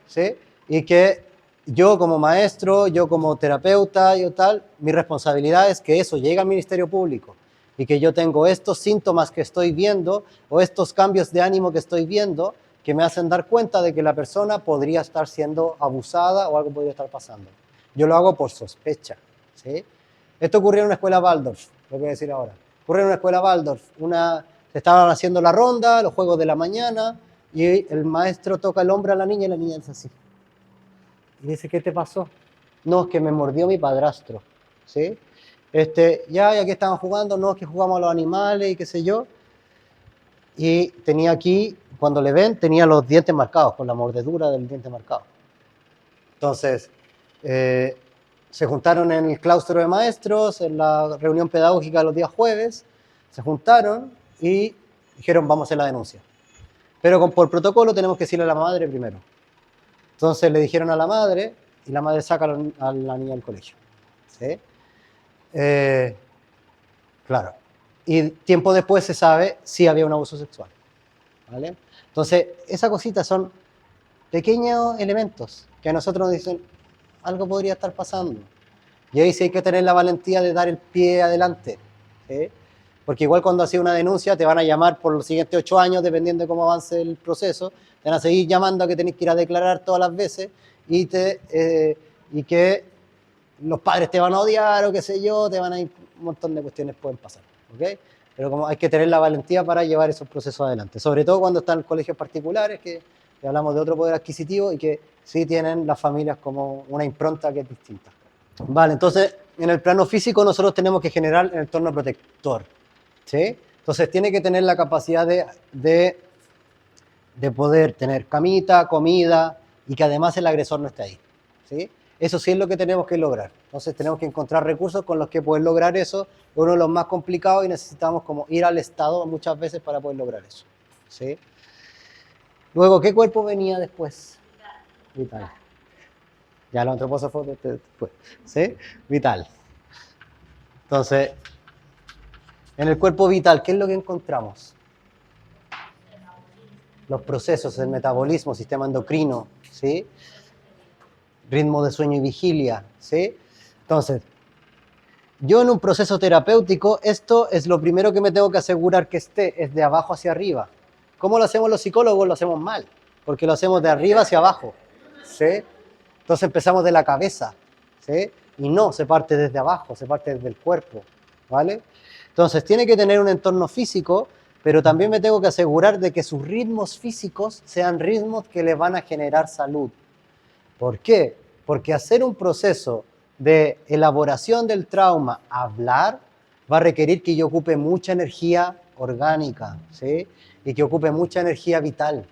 ¿Sí? Y que yo como maestro, yo como terapeuta, yo tal, mi responsabilidad es que eso llegue al Ministerio Público y que yo tengo estos síntomas que estoy viendo o estos cambios de ánimo que estoy viendo que me hacen dar cuenta de que la persona podría estar siendo abusada o algo podría estar pasando. Yo lo hago por sospecha, ¿sí? Esto ocurrió en una escuela Waldorf, lo voy a decir ahora. Ocurrió en una escuela Waldorf, se estaban haciendo la ronda, los juegos de la mañana, y el maestro toca el hombro a la niña y la niña es así. Y dice, ¿qué te pasó? No, es que me mordió mi padrastro, ¿sí? Ya que estaban jugando, no, es que jugamos a los animales y qué sé yo. Y tenía aquí, cuando le ven, tenía los dientes marcados, con la mordedura del diente marcado. Entonces, se juntaron en el claustro de maestros, en la reunión pedagógica los días jueves, se juntaron y dijeron, vamos a hacer la denuncia. Pero por protocolo tenemos que decirle a la madre primero. Entonces le dijeron a la madre y la madre saca a la niña del colegio, ¿sí? Claro. Y tiempo después se sabe si había un abuso sexual, ¿vale? Entonces, esas cositas son pequeños elementos que a nosotros nos dicen, algo podría estar pasando. Y ahí sí hay que tener la valentía de dar el pie adelante, ¿sí? Porque igual cuando haces una denuncia te van a llamar por los siguientes 8 años, dependiendo de cómo avance el proceso, te van a seguir llamando a que tenés que ir a declarar todas las veces y que los padres te van a odiar o qué sé yo, te van a ir, un montón de cuestiones pueden pasar, ¿ok? Pero como hay que tener la valentía para llevar esos procesos adelante, sobre todo cuando están en colegios particulares, que hablamos de otro poder adquisitivo y que sí tienen las familias como una impronta que es distinta. Vale, entonces en el plano físico nosotros tenemos que generar el entorno protector, ¿sí? Entonces tiene que tener la capacidad de poder tener camita, comida y que además el agresor no esté ahí, ¿sí? Eso sí es lo que tenemos que lograr. Entonces tenemos que encontrar recursos con los que poder lograr eso. Es uno de los más complicados y necesitamos como ir al Estado muchas veces para poder lograr eso, ¿sí? Luego, ¿qué cuerpo venía después? Vital. Ya los antropósofos después, ¿sí? Vital. Entonces, en el cuerpo vital, ¿qué es lo que encontramos? Los procesos, el metabolismo, sistema endocrino, ¿sí? Ritmo de sueño y vigilia, ¿sí? Entonces, yo en un proceso terapéutico, esto es lo primero que me tengo que asegurar que esté, es de abajo hacia arriba. ¿Cómo lo hacemos los psicólogos? Lo hacemos mal, porque lo hacemos de arriba hacia abajo, ¿sí? Entonces empezamos de la cabeza, ¿sí? Y no, se parte desde abajo, se parte desde el cuerpo, ¿vale? Entonces, tiene que tener un entorno físico, pero también me tengo que asegurar de que sus ritmos físicos sean ritmos que le van a generar salud. ¿Por qué? Porque hacer un proceso de elaboración del trauma, hablar, va a requerir que yo ocupe mucha energía orgánica, ¿sí? Y que ocupe mucha energía vital.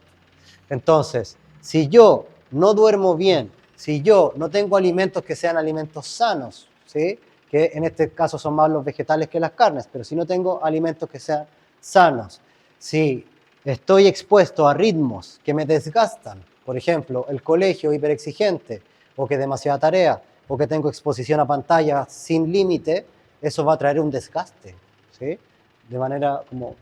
Entonces, si yo no duermo bien, si yo no tengo alimentos que sean alimentos sanos, ¿sí? Que en este caso son más los vegetales que las carnes, pero si no tengo alimentos que sean sanos, si estoy expuesto a ritmos que me desgastan, por ejemplo, el colegio hiperexigente, o que demasiada tarea, o que tengo exposición a pantalla sin límite, eso va a traer un desgaste, ¿sí? De manera como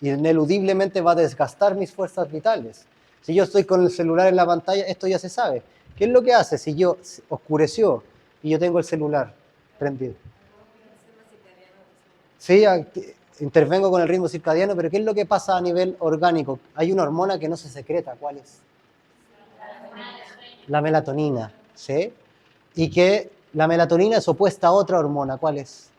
ineludiblemente va a desgastar mis fuerzas vitales. Si yo estoy con el celular en la pantalla, esto ya se sabe. ¿Qué es lo que hace si yo oscureció y yo tengo el celular prendido? Sí, intervengo con el ritmo circadiano, pero ¿qué es lo que pasa a nivel orgánico? Hay una hormona que no se secreta, ¿cuál es? La melatonina, ¿sí? Y que la melatonina es opuesta a otra hormona, ¿cuál es?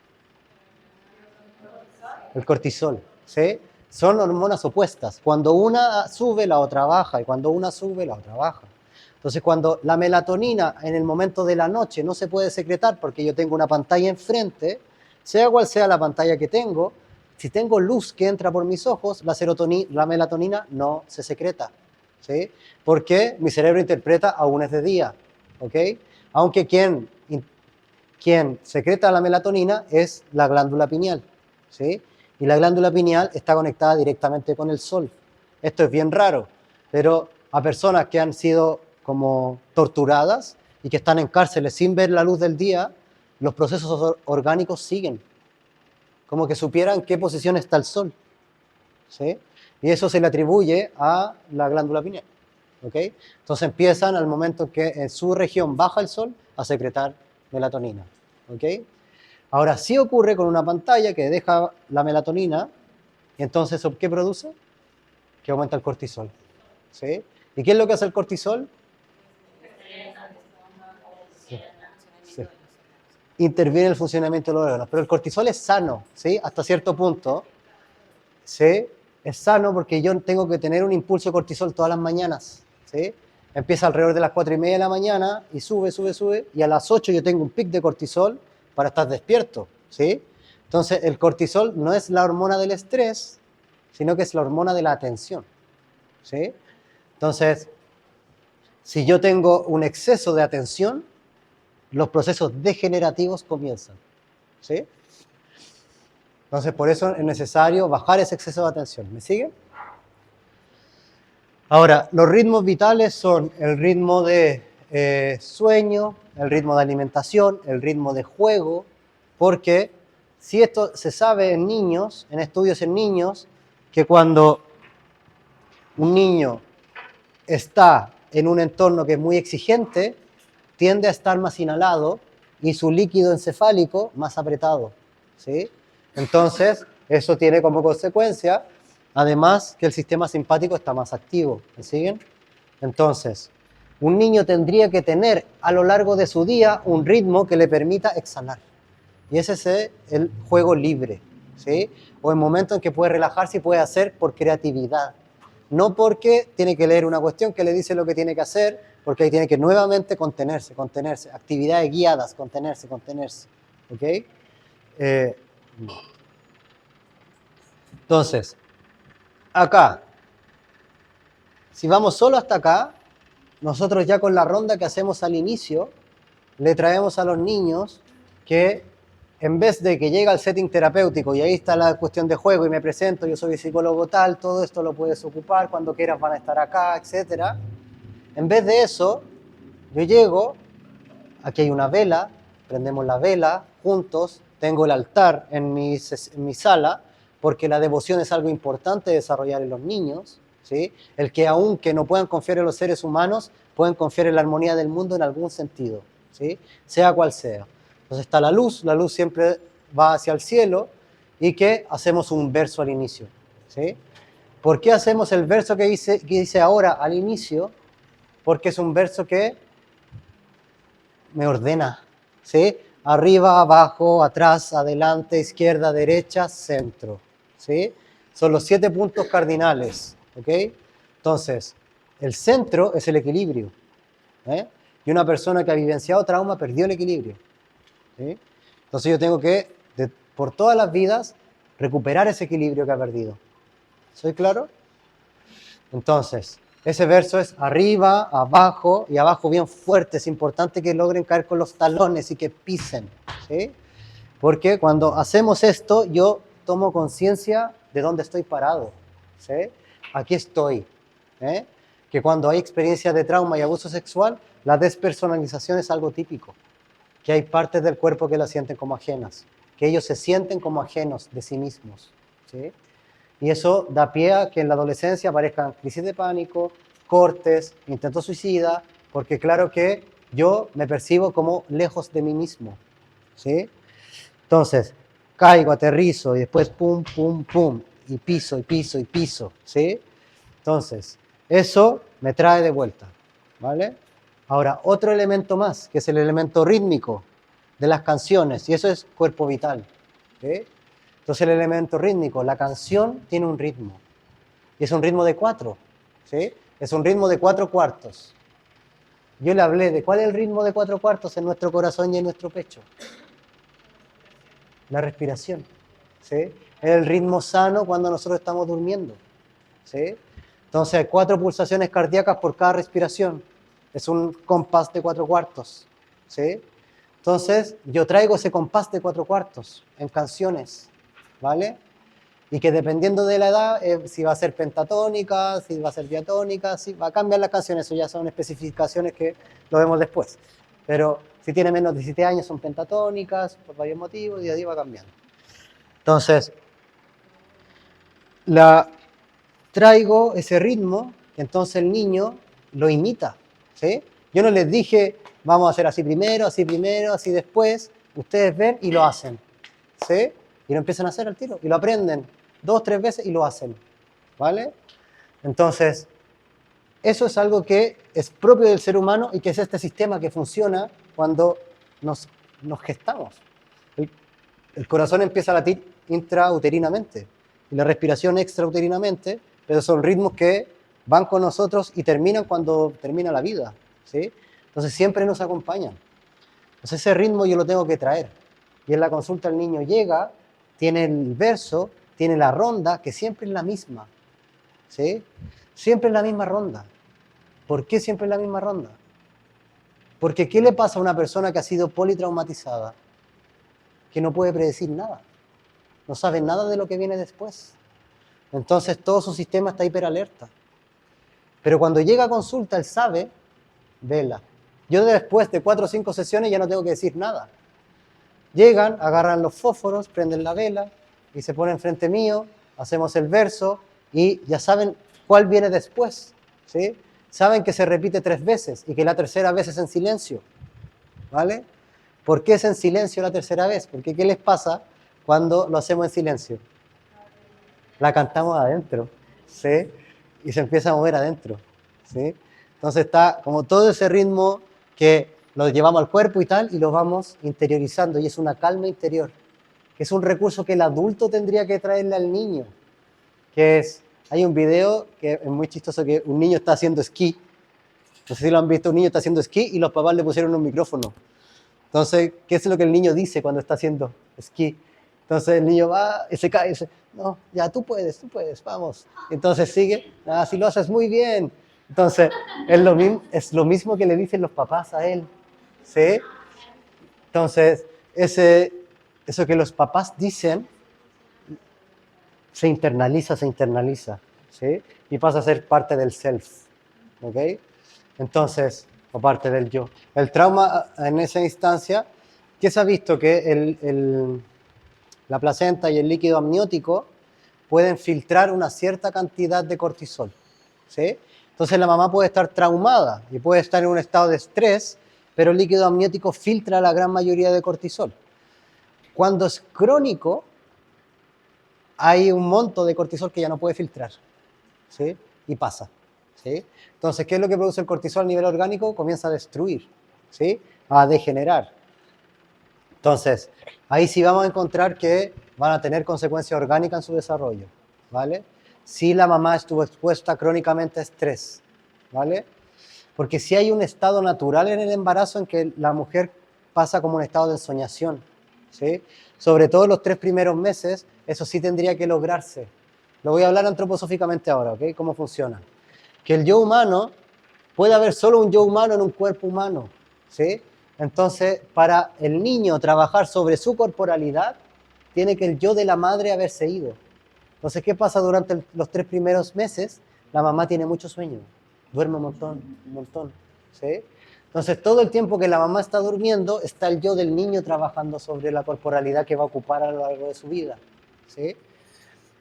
El cortisol, ¿sí? Son hormonas opuestas. Cuando una sube, la otra baja, y cuando una sube, la otra baja. Entonces, cuando la melatonina en el momento de la noche no se puede secretar porque yo tengo una pantalla enfrente, sea cual sea la pantalla que tengo, si tengo luz que entra por mis ojos, la melatonina no se secreta, ¿sí? Porque mi cerebro interpreta aún es de día, ¿ok? Aunque quien secreta la melatonina es la glándula pineal, ¿sí? Y la glándula pineal está conectada directamente con el sol. Esto es bien raro, pero a personas que han sido como torturadas y que están en cárceles sin ver la luz del día, los procesos orgánicos siguen, como que supieran qué posición está el sol, ¿sí? Y eso se le atribuye a la glándula pineal, ¿ok? Entonces empiezan al momento que en su región baja el sol a secretar melatonina, ¿ok? Ahora sí ocurre con una pantalla que deja la melatonina, y entonces ¿qué produce? Que aumenta el cortisol, ¿sí? ¿Y qué es lo que hace el cortisol? Sí, sí. Interviene en el funcionamiento de los órganos, pero el cortisol es sano, ¿sí? Hasta cierto punto, ¿sí? Es sano porque yo tengo que tener un impulso de cortisol todas las mañanas, ¿sí? Empieza alrededor de las 4:30 de la mañana y sube, sube, sube, y a las 8 yo tengo un pic de cortisol para estar despierto, ¿sí? Entonces, el cortisol no es la hormona del estrés, sino que es la hormona de la atención, ¿sí? Entonces, si yo tengo un exceso de atención, los procesos degenerativos comienzan, ¿sí? Entonces, por eso es necesario bajar ese exceso de atención. ¿Me siguen? Ahora, los ritmos vitales son el ritmo de sueño, el ritmo de alimentación, el ritmo de juego, porque si esto se sabe en niños, en estudios en niños, que cuando un niño está en un entorno que es muy exigente, tiende a estar más inhalado y su líquido encefálico más apretado, ¿sí? Entonces, eso tiene como consecuencia, además, que el sistema simpático está más activo, ¿me siguen? Entonces, un niño tendría que tener a lo largo de su día un ritmo que le permita exhalar. Y ese es el juego libre, ¿sí? O el momento en que puede relajarse y puede hacer por creatividad. No porque tiene que leer una cuestión que le dice lo que tiene que hacer, porque ahí tiene que nuevamente contenerse, actividades guiadas, contenerse, ¿ok? Entonces, acá, si vamos solo hasta acá, nosotros ya con la ronda que hacemos al inicio, le traemos a los niños que en vez de que llegue al setting terapéutico y ahí está la cuestión de juego y me presento, yo soy psicólogo tal, todo esto lo puedes ocupar, cuando quieras van a estar acá, etc. En vez de eso, yo llego, aquí hay una vela, prendemos la vela juntos, tengo el altar en mi sala, porque la devoción es algo importante de desarrollar en los niños, ¿sí? El que aunque no puedan confiar en los seres humanos, pueden confiar en la armonía del mundo en algún sentido, ¿sí? Sea cual sea. Entonces está la luz siempre va hacia el cielo, y que hacemos un verso al inicio, ¿sí? ¿Por qué hacemos el verso que dice ahora al inicio? Porque es un verso que me ordena, ¿sí? arriba, abajo, atrás, adelante, izquierda, derecha, centro. ¿Sí? Son los 7 puntos cardinales. ¿Ok? Entonces, el centro es el equilibrio. ¿Eh? Y una persona que ha vivenciado trauma perdió el equilibrio. ¿Sí? Entonces yo tengo que, por todas las vidas, recuperar ese equilibrio que ha perdido. ¿Soy claro? Entonces, ese verso es arriba, abajo y abajo bien fuerte. Es importante que logren caer con los talones y que pisen. ¿Sí? Porque cuando hacemos esto, yo tomo conciencia de dónde estoy parado. ¿Sí? Aquí estoy. ¿Eh? Que cuando hay experiencias de trauma y abuso sexual, la despersonalización es algo típico. Que hay partes del cuerpo que la sienten como ajenas. Que ellos se sienten como ajenos de sí mismos. ¿Sí? Y eso da pie a que en la adolescencia aparezcan crisis de pánico, cortes, intentos suicida, porque claro que yo me percibo como lejos de mí mismo. ¿Sí? Entonces, caigo, aterrizo y después pum, pum, pum, y piso, y piso, y piso. ¿Sí? Entonces, eso me trae de vuelta. ¿Vale? Ahora, otro elemento más, que es el elemento rítmico de las canciones, y eso es cuerpo vital. ¿Sí? Entonces el elemento rítmico, la canción tiene un ritmo, y es un ritmo de 4, ¿sí? Es un ritmo de 4 cuartos. Yo le hablé de cuál es el ritmo de 4 cuartos en nuestro corazón y en nuestro pecho. La respiración, ¿sí? Es el ritmo sano cuando nosotros estamos durmiendo, ¿sí? Entonces hay 4 pulsaciones cardíacas por cada respiración. Es un compás de 4 cuartos, ¿sí? Entonces yo traigo ese compás de 4 cuartos en canciones, ¿vale? Y que dependiendo de la edad, si va a ser pentatónica, si va a ser diatónica, si va a cambiar las canciones, eso ya son especificaciones que lo vemos después. Pero si tiene menos de 17 años son pentatónicas, por varios motivos, y así va cambiando. Entonces, traigo ese ritmo, entonces el niño lo imita, ¿sí? Yo no les dije, vamos a hacer así primero, así después, ustedes ven y lo hacen, ¿sí? Y lo empiezan a hacer al tiro, y lo aprenden 2, 3 veces y lo hacen, ¿vale? Entonces, eso es algo que es propio del ser humano y que es este sistema que funciona cuando nos gestamos. El corazón empieza a latir intrauterinamente y la respiración extrauterinamente, pero son ritmos que van con nosotros y terminan cuando termina la vida, ¿sí? Entonces siempre nos acompañan. Entonces ese ritmo yo lo tengo que traer. Y en la consulta el niño llega, tiene el verso, tiene la ronda, que siempre es la misma, ¿sí? Siempre es la misma ronda. ¿Por qué siempre es la misma ronda? Porque ¿qué le pasa a una persona que ha sido politraumatizada? Que no puede predecir nada. No sabe nada de lo que viene después. Entonces todo su sistema está hiperalerta. Pero cuando llega a consulta, él sabe, vela. Yo después de 4 o 5 sesiones ya no tengo que decir nada. Llegan, agarran los fósforos, prenden la vela y se ponen frente mío, hacemos el verso y ya saben cuál viene después, ¿sí? Saben que se repite 3 veces y que la tercera vez es en silencio, ¿vale? ¿Por qué es en silencio la tercera vez? Porque ¿qué les pasa cuando lo hacemos en silencio? La cantamos adentro, ¿sí? Y se empieza a mover adentro, ¿sí? Entonces está como todo ese ritmo que lo llevamos al cuerpo y tal, y lo vamos interiorizando, y es una calma interior, que es un recurso que el adulto tendría que traerle al niño, que es, hay un video que es muy chistoso, que un niño está haciendo esquí, no sé si lo han visto, un niño está haciendo esquí y los papás le pusieron un micrófono. Entonces, ¿qué es lo que el niño dice cuando está haciendo esquí? Entonces el niño va y se cae y dice, no, ya tú puedes, vamos. Entonces sigue, si lo haces muy bien. Entonces es lo mismo que le dicen los papás a él, ¿sí? Entonces, eso que los papás dicen se internaliza, ¿sí? Y pasa a ser parte del self, ¿ok? Entonces, o parte del yo. El trauma en esa instancia, ¿qué se ha visto? Que la placenta y el líquido amniótico pueden filtrar una cierta cantidad de cortisol, ¿sí? Entonces la mamá puede estar traumada y puede estar en un estado de estrés, pero el líquido amniótico filtra la gran mayoría de cortisol. Cuando es crónico, hay un monto de cortisol que ya no puede filtrar, ¿sí? Y pasa, ¿sí? Entonces, ¿qué es lo que produce el cortisol a nivel orgánico? Comienza a destruir, ¿sí? A degenerar. Entonces, ahí sí vamos a encontrar que van a tener consecuencias orgánicas en su desarrollo, ¿vale? Si la mamá estuvo expuesta crónicamente a estrés, ¿vale? Porque si hay un estado natural en el embarazo en que la mujer pasa como un estado de ensoñación, ¿sí? Sobre todo los 3 primeros meses, eso sí tendría que lograrse. Lo voy a hablar antroposóficamente ahora, ¿ok? ¿Cómo funciona? Que el yo humano, puede haber solo un yo humano en un cuerpo humano, ¿sí? Entonces, para el niño trabajar sobre su corporalidad, tiene que el yo de la madre haberse ido. Entonces, ¿qué pasa durante los 3 primeros meses? La mamá tiene mucho sueño, duerme un montón, ¿sí? Entonces, todo el tiempo que la mamá está durmiendo, está el yo del niño trabajando sobre la corporalidad que va a ocupar a lo largo de su vida, ¿sí?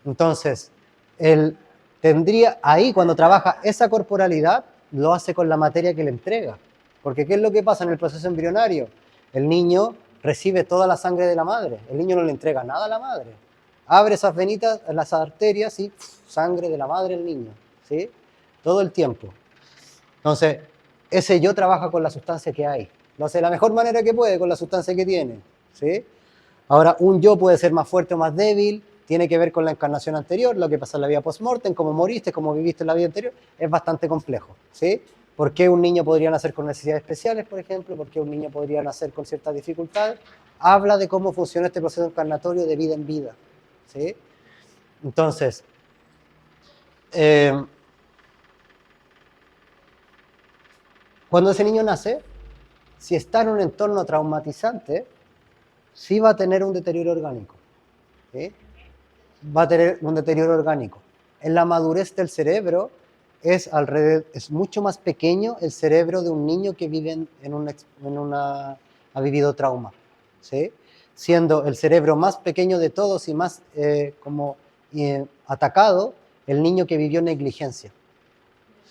Entonces, él tendría ahí, cuando trabaja esa corporalidad, lo hace con la materia que le entrega. Porque ¿qué es lo que pasa en el proceso embrionario? El niño recibe toda la sangre de la madre. El niño no le entrega nada a la madre. Abre esas venitas, las arterias y sangre de la madre al niño. ¿Sí? Todo el tiempo. Entonces, ese yo trabaja con la sustancia que hay. Lo hace de la mejor manera que puede con la sustancia que tiene. ¿Sí? Ahora, un yo puede ser más fuerte o más débil, tiene que ver con la encarnación anterior, lo que pasa en la vida post-mortem, cómo moriste, cómo viviste en la vida anterior, es bastante complejo, ¿sí? ¿Por qué un niño podría nacer con necesidades especiales, por ejemplo? ¿Por qué un niño podría nacer con ciertas dificultades? Habla de cómo funciona este proceso encarnatorio de vida en vida, ¿sí? Entonces, cuando ese niño nace, si está en un entorno traumatizante, sí va a tener un deterioro orgánico, ¿sí? Va a tener un deterioro orgánico. En la madurez del cerebro es mucho más pequeño el cerebro de un niño que vive ha vivido trauma, ¿sí? Siendo el cerebro más pequeño de todos y más atacado el niño que vivió negligencia,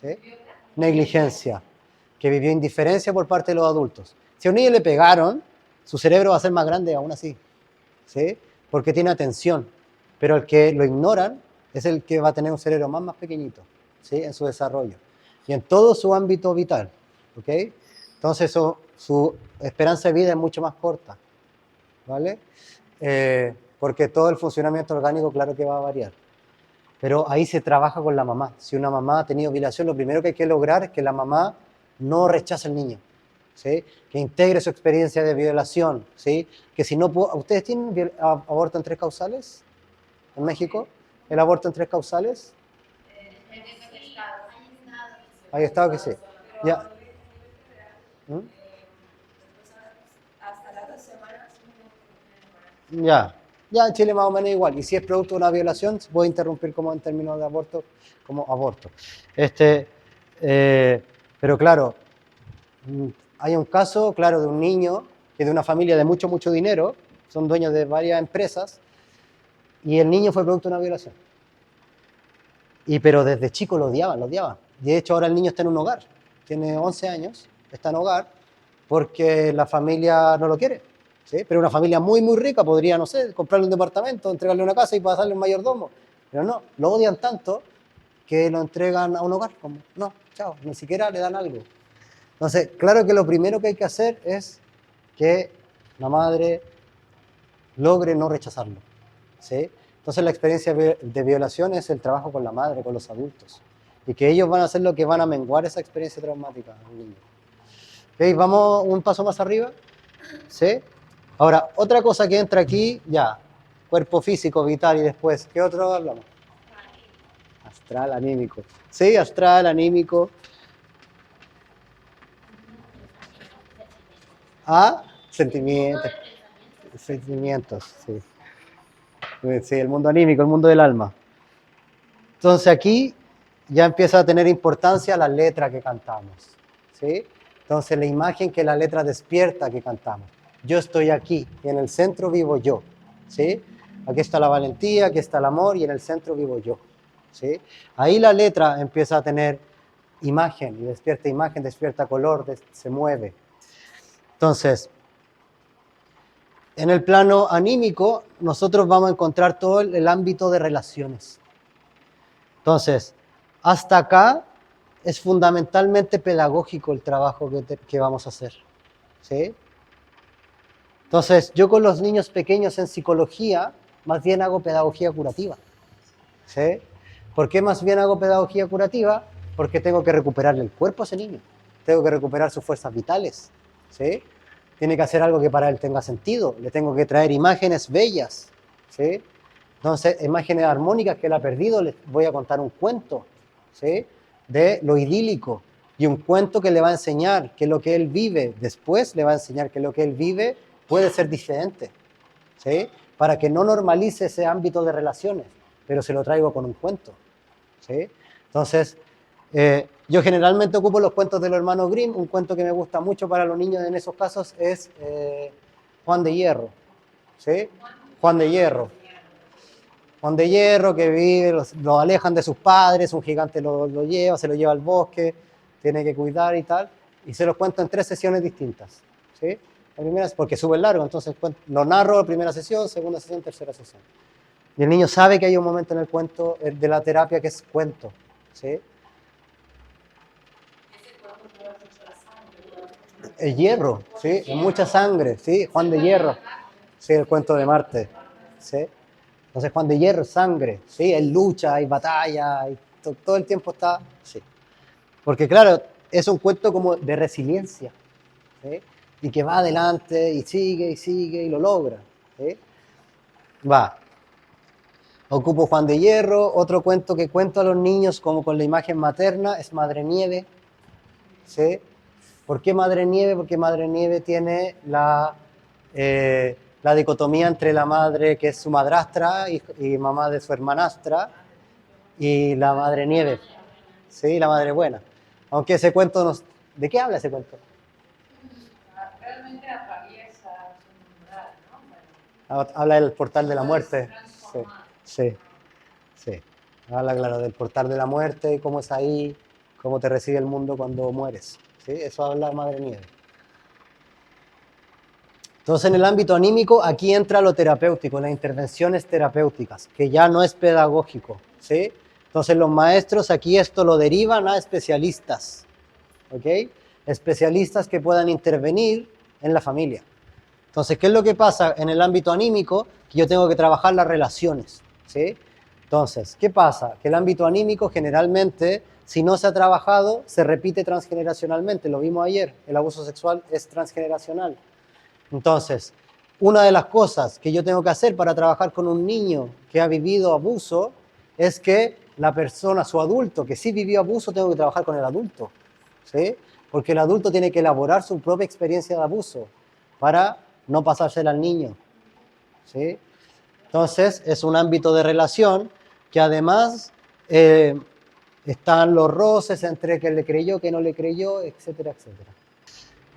¿sí? Negligencia, que vivió indiferencia por parte de los adultos. Si a un niño le pegaron, su cerebro va a ser más grande aún así, ¿sí? Porque tiene atención. Pero el que lo ignoran es el que va a tener un cerebro más pequeñito, ¿sí? En su desarrollo. Y en todo su ámbito vital, ¿ok? Entonces su esperanza de vida es mucho más corta, ¿vale? Porque todo el funcionamiento orgánico, claro que va a variar. Pero ahí se trabaja con la mamá. Si una mamá ha tenido violación, lo primero que hay que lograr es que la mamá no rechace al niño, ¿sí? Que integre su experiencia de violación, ¿sí? Que si no puedo, ¿ustedes tienen aborto en 3 causales en México? ¿El aborto en 3 causales? Hay estados que sí. Ya. ¿Mm? Ya. Ya en Chile más o menos igual. Y si es producto de una violación, se puede interrumpir como en términos de aborto, como aborto. Pero claro, hay un caso, claro, de un niño que es de una familia de mucho dinero, son dueños de varias empresas, y el niño fue producto de una violación. Pero desde chico lo odiaban, lo odiaban. De hecho, ahora el niño está en un hogar, tiene 11 años, está en hogar, porque la familia no lo quiere, ¿sí? Pero una familia muy rica podría, no sé, comprarle un departamento, entregarle una casa y pasarle un mayordomo. Pero no, lo odian tanto que lo entregan a un hogar, como, no, chao, ni siquiera le dan algo. Entonces, claro que lo primero que hay que hacer es que la madre logre no rechazarlo, ¿sí? Entonces la experiencia de violación es el trabajo con la madre, con los adultos, y que ellos van a hacer lo que van a menguar esa experiencia traumática en el niño. ¿Okay? Vamos un paso más arriba, ¿sí? Ahora, otra cosa que entra aquí, ya, cuerpo físico, vital, y después, ¿qué otro hablamos? Astral, anímico. Sí, astral, anímico. Sentimientos. Sentimientos, sí. Sí, el mundo anímico, el mundo del alma. Entonces aquí ya empieza a tener importancia la letra que cantamos, ¿sí? Entonces la imagen que la letra despierta que cantamos. Yo estoy aquí y en el centro vivo yo, ¿sí? Aquí está la valentía, aquí está el amor y en el centro vivo yo, ¿sí? Ahí la letra empieza a tener imagen y despierta imagen, despierta color, se mueve. Entonces, en el plano anímico, nosotros vamos a encontrar todo el ámbito de relaciones. Entonces, hasta acá es fundamentalmente pedagógico el trabajo que vamos a hacer, ¿sí? Entonces, yo con los niños pequeños en psicología, más bien hago pedagogía curativa. ¿Sí? ¿Por qué más bien hago pedagogía curativa? Porque tengo que recuperarle el cuerpo a ese niño. Tengo que recuperar sus fuerzas vitales. ¿Sí? Tiene que hacer algo que para él tenga sentido. Le tengo que traer imágenes bellas. ¿Sí? Entonces, imágenes armónicas que él ha perdido, les voy a contar un cuento. ¿Sí? De lo idílico. Y un cuento que le va a enseñar que lo que él vive después, le va a enseñar que lo que él vive puede ser diferente. ¿Sí? Para que no normalice ese ámbito de relaciones, pero se lo traigo con un cuento. ¿Sí? Entonces, yo generalmente ocupo los cuentos de los hermanos Grimm. Un cuento que me gusta mucho para los niños en esos casos es Juan de Hierro. ¿Sí? Juan de Hierro. Juan de Hierro que vive, lo alejan de sus padres, un gigante lo lleva, se lo lleva al bosque, tiene que cuidar y tal, y se los cuento en 3 sesiones distintas. ¿Sí? La primera es porque es súper largo, entonces lo narro la primera sesión, segunda sesión, tercera sesión. Y el niño sabe que hay un momento en el cuento de la terapia que es cuento. ¿Sí? El hierro, ¿sí? Mucha sangre, ¿sí? Juan de Hierro, ¿sí? El cuento de Marte. ¿Sí? Entonces Juan de Hierro es sangre, ¿sí? Él lucha, hay batalla, y todo el tiempo está... Sí. Porque claro, es un cuento como de resiliencia, ¿sí? Y que va adelante y sigue y lo logra. ¿Sí? Va. Ocupo Juan de Hierro. Otro cuento que cuento a los niños como con la imagen materna es Madre Nieve. ¿Sí? ¿Por qué Madre Nieve? Porque Madre Nieve tiene la dicotomía entre la madre que es su madrastra y mamá de su hermanastra y la Madre Nieve, ¿sí? La madre buena. Aunque ese cuento nos... ¿De qué habla ese cuento? Realmente atraviesa su umbral, ¿no? Habla del portal de la muerte. Sí, sí, sí. Habla, claro, del portal de la muerte y cómo es ahí, cómo te recibe el mundo cuando mueres. ¿Sí? Eso habla Madre Nieve. Entonces, en el ámbito anímico, aquí entra lo terapéutico, las intervenciones terapéuticas, que ya no es pedagógico, ¿sí? Entonces, los maestros aquí esto lo derivan a especialistas, ¿ok? Especialistas que puedan intervenir en la familia. Entonces, ¿qué es lo que pasa en el ámbito anímico? Que yo tengo que trabajar las relaciones, ¿sí? Entonces, ¿qué pasa? Que el ámbito anímico generalmente, si no se ha trabajado, se repite transgeneracionalmente. Lo vimos ayer, el abuso sexual es transgeneracional. Entonces, una de las cosas que yo tengo que hacer para trabajar con un niño que ha vivido abuso es que la persona, su adulto, que sí vivió abuso, tengo que trabajar con el adulto, ¿sí? Porque el adulto tiene que elaborar su propia experiencia de abuso para no pasársela al niño, ¿sí? Entonces, es un ámbito de relación que además están los roces entre que le creyó, que no le creyó, etcétera, etcétera.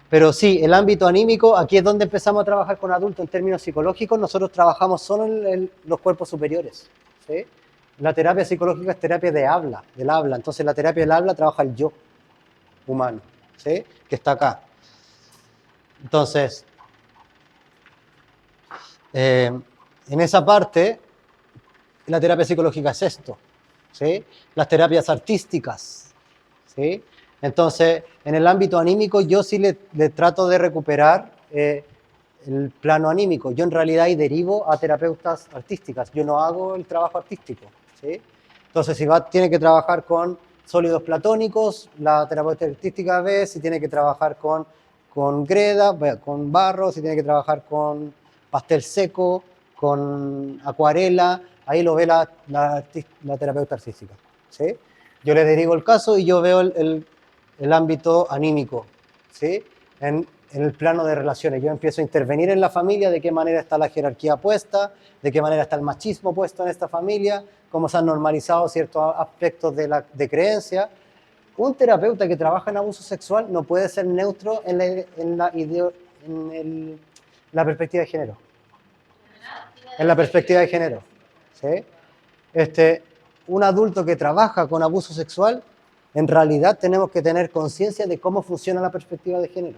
Pero sí, el ámbito anímico, aquí es donde empezamos a trabajar con adultos en términos psicológicos. Nosotros trabajamos solo en los cuerpos superiores, ¿sí? La terapia psicológica es terapia de habla, del habla. Entonces la terapia del habla trabaja el yo humano, ¿sí? Que está acá. Entonces, en esa parte, la terapia psicológica es esto, ¿sí? Las terapias artísticas, ¿sí? Entonces, en el ámbito anímico yo sí le trato de recuperar el plano anímico. Yo en realidad ahí derivo a terapeutas artísticas. Yo no hago el trabajo artístico, ¿sí? Entonces, si tiene que trabajar con sólidos platónicos, la terapeuta artística ve si tiene que trabajar con greda, con barro, si tiene que trabajar con pastel seco, con acuarela, ahí lo ve la terapeuta artística, ¿sí? Yo le derivo el caso y yo veo el ámbito anímico, ¿sí? En el plano de relaciones. Yo empiezo a intervenir en la familia, de qué manera está la jerarquía puesta, de qué manera está el machismo puesto en esta familia, cómo se han normalizado ciertos aspectos de creencia. Un terapeuta que trabaja en abuso sexual no puede ser neutro en la perspectiva de género. En la perspectiva de género, ¿sí? Un adulto que trabaja con abuso sexual, en realidad tenemos que tener conciencia de cómo funciona la perspectiva de género,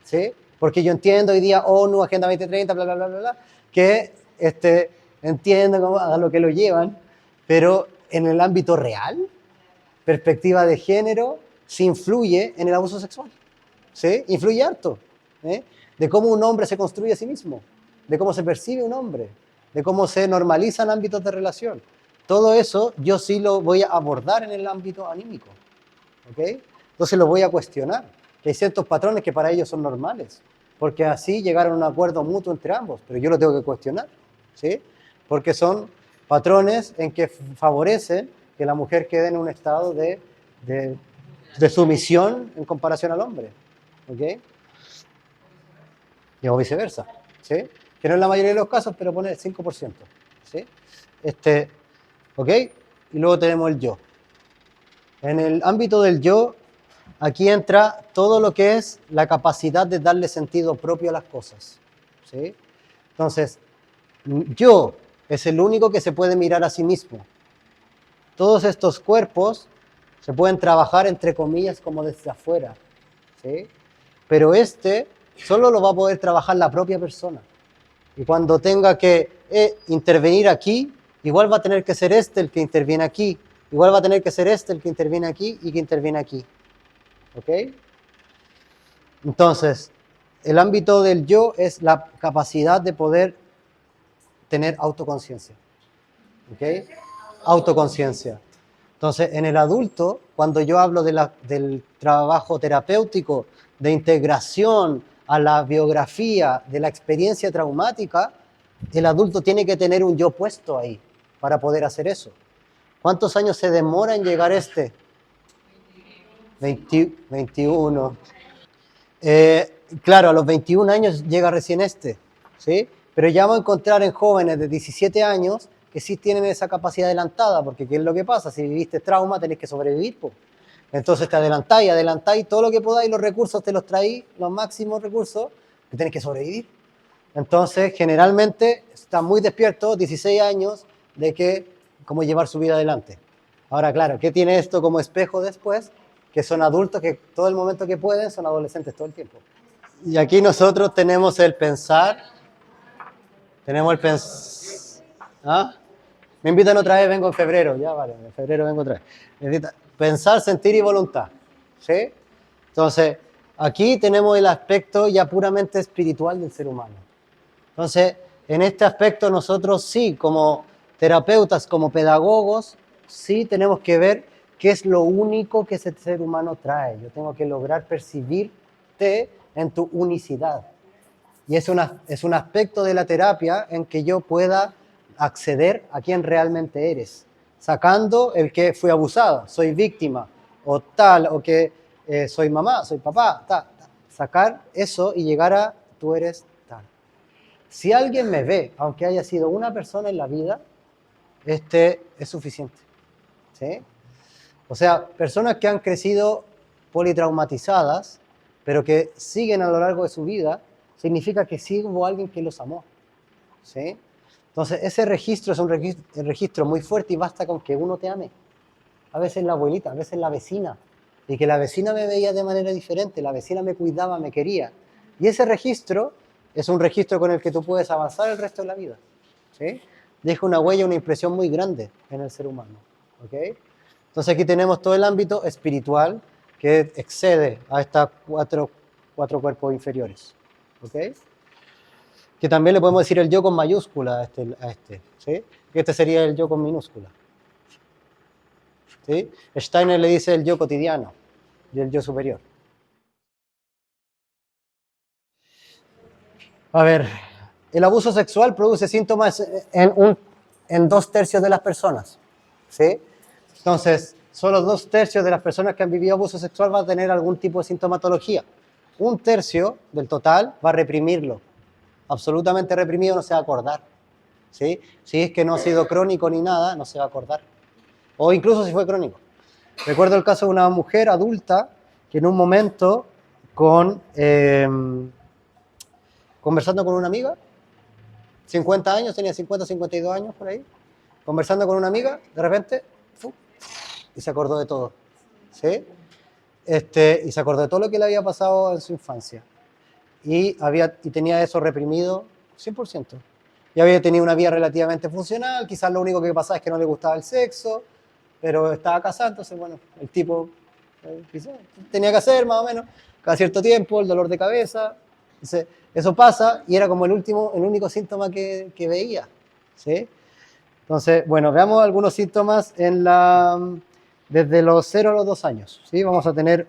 ¿sí? Porque yo entiendo hoy día ONU, Agenda 2030, bla, bla, bla, bla, bla, que entiendo a lo que lo llevan, pero en el ámbito real, perspectiva de género, sí influye en el abuso sexual, ¿sí? Influye harto, ¿eh? de cómo un hombre se construye a sí mismo, de cómo se percibe un hombre, de cómo se normalizan ámbitos de relación. Todo eso yo sí lo voy a abordar en el ámbito anímico, ¿ok? Entonces lo voy a cuestionar, que hay ciertos patrones que para ellos son normales, porque así llegaron a un acuerdo mutuo entre ambos, pero yo lo tengo que cuestionar, ¿sí? Porque son patrones en que favorecen que la mujer quede en un estado de sumisión en comparación al hombre, ¿ok? Y o viceversa, ¿sí? Que no es la mayoría de los casos, pero pone el 5%, ¿sí? ¿Ok? Y luego tenemos el yo. En el ámbito del yo, aquí entra todo lo que es la capacidad de darle sentido propio a las cosas, ¿sí? Entonces, yo es el único que se puede mirar a sí mismo. Todos estos cuerpos se pueden trabajar, entre comillas, como desde afuera, ¿sí? Pero solo lo va a poder trabajar la propia persona. Y cuando tenga que intervenir aquí, igual va a tener que ser el que interviene aquí, igual va a tener que ser el que interviene aquí y que interviene aquí. ¿Ok? Entonces, el ámbito del yo es la capacidad de poder tener autoconciencia. ¿Ok? Autoconciencia. Entonces, en el adulto, cuando yo hablo del trabajo terapéutico, de integración a la biografía, de la experiencia traumática, el adulto tiene que tener un yo puesto ahí para poder hacer eso. ¿Cuántos años se demora en llegar 21. Claro, a los 21 años llega recién ¿sí? Pero ya vamos a encontrar en jóvenes de 17 años que sí tienen esa capacidad adelantada, porque ¿qué es lo que pasa? Si viviste trauma, tenés que sobrevivir, po. Entonces te adelantáis todo lo que podáis, los recursos te los traéis, los máximos recursos, que tenés que sobrevivir. Entonces, generalmente, está muy despierto, 16 años, de cómo llevar su vida adelante. Ahora, claro, ¿qué tiene esto como espejo después? Que son adultos que todo el momento que pueden son adolescentes todo el tiempo. Y aquí nosotros tenemos el pensar, tenemos el ¿Ah? Me invitan otra vez, vengo en febrero, ya vale, en febrero vengo otra vez. Pensar, sentir y voluntad, ¿sí? Entonces, aquí tenemos el aspecto ya puramente espiritual del ser humano. Entonces, en este aspecto nosotros sí, como terapeutas, como pedagogos, sí tenemos que ver qué es lo único que ese ser humano trae. Yo tengo que lograr percibirte en tu unicidad. Y es un aspecto de la terapia en que yo pueda acceder a quién realmente eres, sacando el que fui abusado, soy víctima, o tal, o que soy mamá, soy papá, tal. Sacar eso y llegar a tú eres tal. Si alguien me ve, aunque haya sido una persona en la vida, es suficiente, ¿sí? O sea, personas que han crecido politraumatizadas, pero que siguen a lo largo de su vida, significa que sí hubo alguien que los amó, ¿sí? Entonces, ese registro es un registro muy fuerte y basta con que uno te ame. A veces la abuelita, a veces la vecina, y que la vecina me veía de manera diferente, la vecina me cuidaba, me quería. Y ese registro es un registro con el que tú puedes avanzar el resto de la vida, ¿sí? Deja una huella, una impresión muy grande en el ser humano, ¿ok? Entonces aquí tenemos todo el ámbito espiritual que excede a estas cuatro cuerpos inferiores, ¿ok? Que también le podemos decir el yo con mayúscula a este, ¿sí? Que este sería el yo con minúscula, ¿sí? Steiner le dice el yo cotidiano y el yo superior. A ver, el abuso sexual produce síntomas en 2/3 de las personas, ¿sí? Entonces, solo 2/3 de las personas que han vivido abuso sexual van a tener algún tipo de sintomatología. 1/3 del total va a reprimirlo. Absolutamente reprimido, no se va a acordar, ¿sí? Si es que no ha sido crónico ni nada, no se va a acordar. O incluso si fue crónico. Recuerdo el caso de una mujer adulta que en un momento, conversando con una amiga, 50 años, tenía 50, 52 años por ahí, conversando con una amiga, de repente, y se acordó de todo, ¿sí? Y se acordó de todo lo que le había pasado en su infancia. Y tenía eso reprimido 100%. Y había tenido una vida relativamente funcional, quizás lo único que pasaba es que no le gustaba el sexo, pero estaba casado, entonces, bueno, el tipo tenía que hacer más o menos, cada cierto tiempo, el dolor de cabeza, Entonces, eso pasa y era como el único síntoma que veía, ¿sí? Entonces, bueno, veamos algunos síntomas desde los 0 a los 2 años, ¿sí? Vamos a tener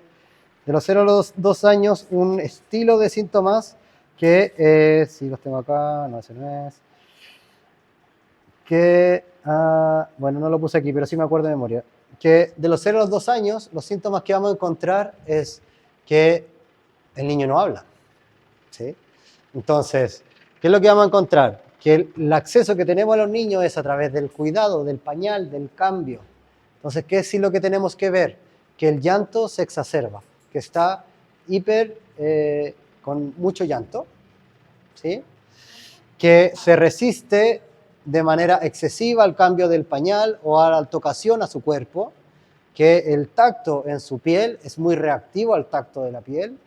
de los 0 a los 2 años un estilo de síntomas que, si los tengo acá, no, ese no es, bueno, no lo puse aquí, pero sí me acuerdo de memoria, que de los 0 a los 2 años, los síntomas que vamos a encontrar es que el niño no habla, ¿sí? Entonces, ¿qué es lo que vamos a encontrar? Que el acceso que tenemos a los niños es a través del cuidado, del pañal, del cambio. Entonces, ¿qué es lo que tenemos que ver? Que el llanto se exacerba, que está con mucho llanto, ¿sí? Que se resiste de manera excesiva al cambio del pañal o a la tocación a su cuerpo, que el tacto en su piel es muy reactivo al tacto de la piel,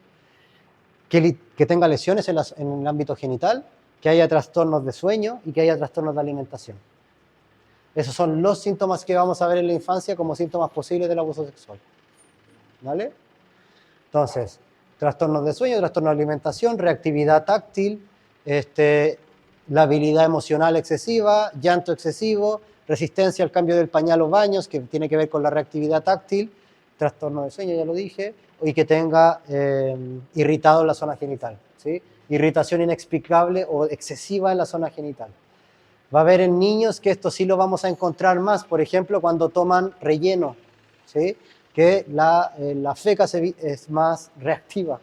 que tenga lesiones en el ámbito genital, que haya trastornos de sueño y que haya trastornos de alimentación. Esos son los síntomas que vamos a ver en la infancia como síntomas posibles del abuso sexual. ¿Vale? Entonces, trastornos de sueño, trastornos de alimentación, reactividad táctil, la habilidad emocional excesiva, llanto excesivo, resistencia al cambio del pañal o baños, que tiene que ver con la reactividad táctil, trastorno de sueño, ya lo dije, y que tenga irritado la zona genital, ¿sí? Irritación inexplicable o excesiva en la zona genital. Va a haber en niños que esto sí lo vamos a encontrar más, por ejemplo, cuando toman relleno, ¿sí? Que la feca es más reactiva,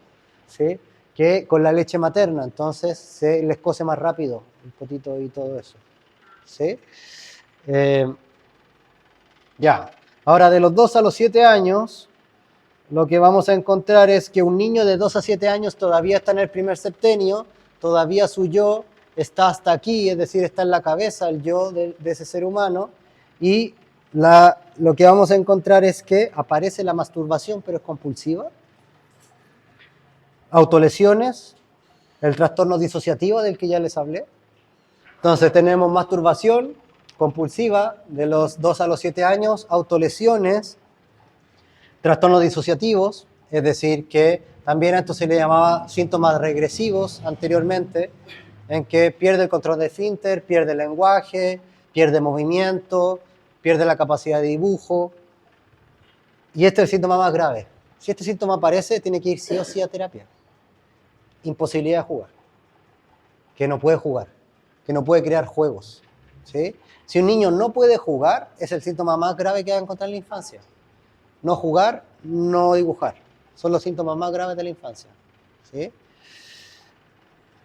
¿sí? Que con la leche materna, entonces se les cose más rápido el potito y todo eso, ¿sí? Ya, ahora de los 2 a los 7 años, lo que vamos a encontrar es que un niño de 2 a 7 años todavía está en el primer septenio, todavía su yo está hasta aquí, es decir, está en la cabeza el yo de ese ser humano, y lo que vamos a encontrar es que aparece la masturbación, pero es compulsiva, autolesiones, el trastorno disociativo del que ya les hablé. Entonces tenemos masturbación compulsiva de los 2 a los 7 años, autolesiones, trastornos disociativos, es decir, que también a esto se le llamaba síntomas regresivos anteriormente, en que pierde el control de esfínter, pierde el lenguaje, pierde movimiento, pierde la capacidad de dibujo. Y este es el síntoma más grave. Si este síntoma aparece, tiene que ir sí o sí a terapia. Imposibilidad de jugar. Que no puede jugar. Que no puede crear juegos. ¿Sí? Si un niño no puede jugar, es el síntoma más grave que va a encontrar en la infancia. No jugar, no dibujar. Son los síntomas más graves de la infancia. ¿Sí?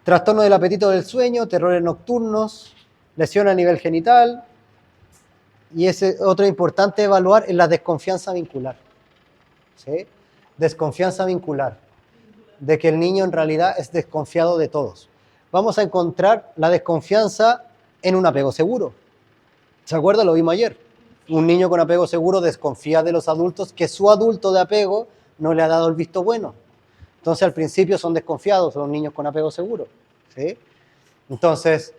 Trastorno del apetito del sueño, terrores nocturnos, lesión a nivel genital. Y ese otro importante evaluar es la desconfianza vincular. ¿Sí? Desconfianza vincular. De que el niño en realidad es desconfiado de todos. Vamos a encontrar la desconfianza en un apego seguro. ¿Se acuerdan? Lo vimos ayer. Un niño con apego seguro desconfía de los adultos que su adulto de apego no le ha dado el visto bueno. Entonces al principio son desconfiados los niños con apego seguro. ¿Sí? Entonces,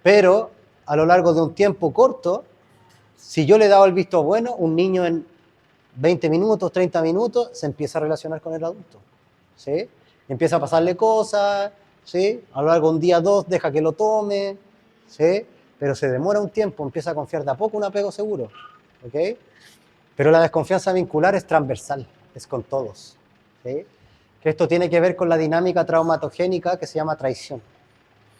pero a lo largo de un tiempo corto, si yo le he dado el visto bueno, un niño en 20 minutos, 30 minutos, se empieza a relacionar con el adulto. ¿Sí? Empieza a pasarle cosas, ¿sí? A lo largo de un día, 2, deja que lo tome, ¿sí? Pero se demora un tiempo, empieza a confiar de a poco un apego seguro, ¿ok? Pero la desconfianza vincular es transversal, es con todos, ¿sí? Que esto tiene que ver con la dinámica traumatogénica que se llama traición,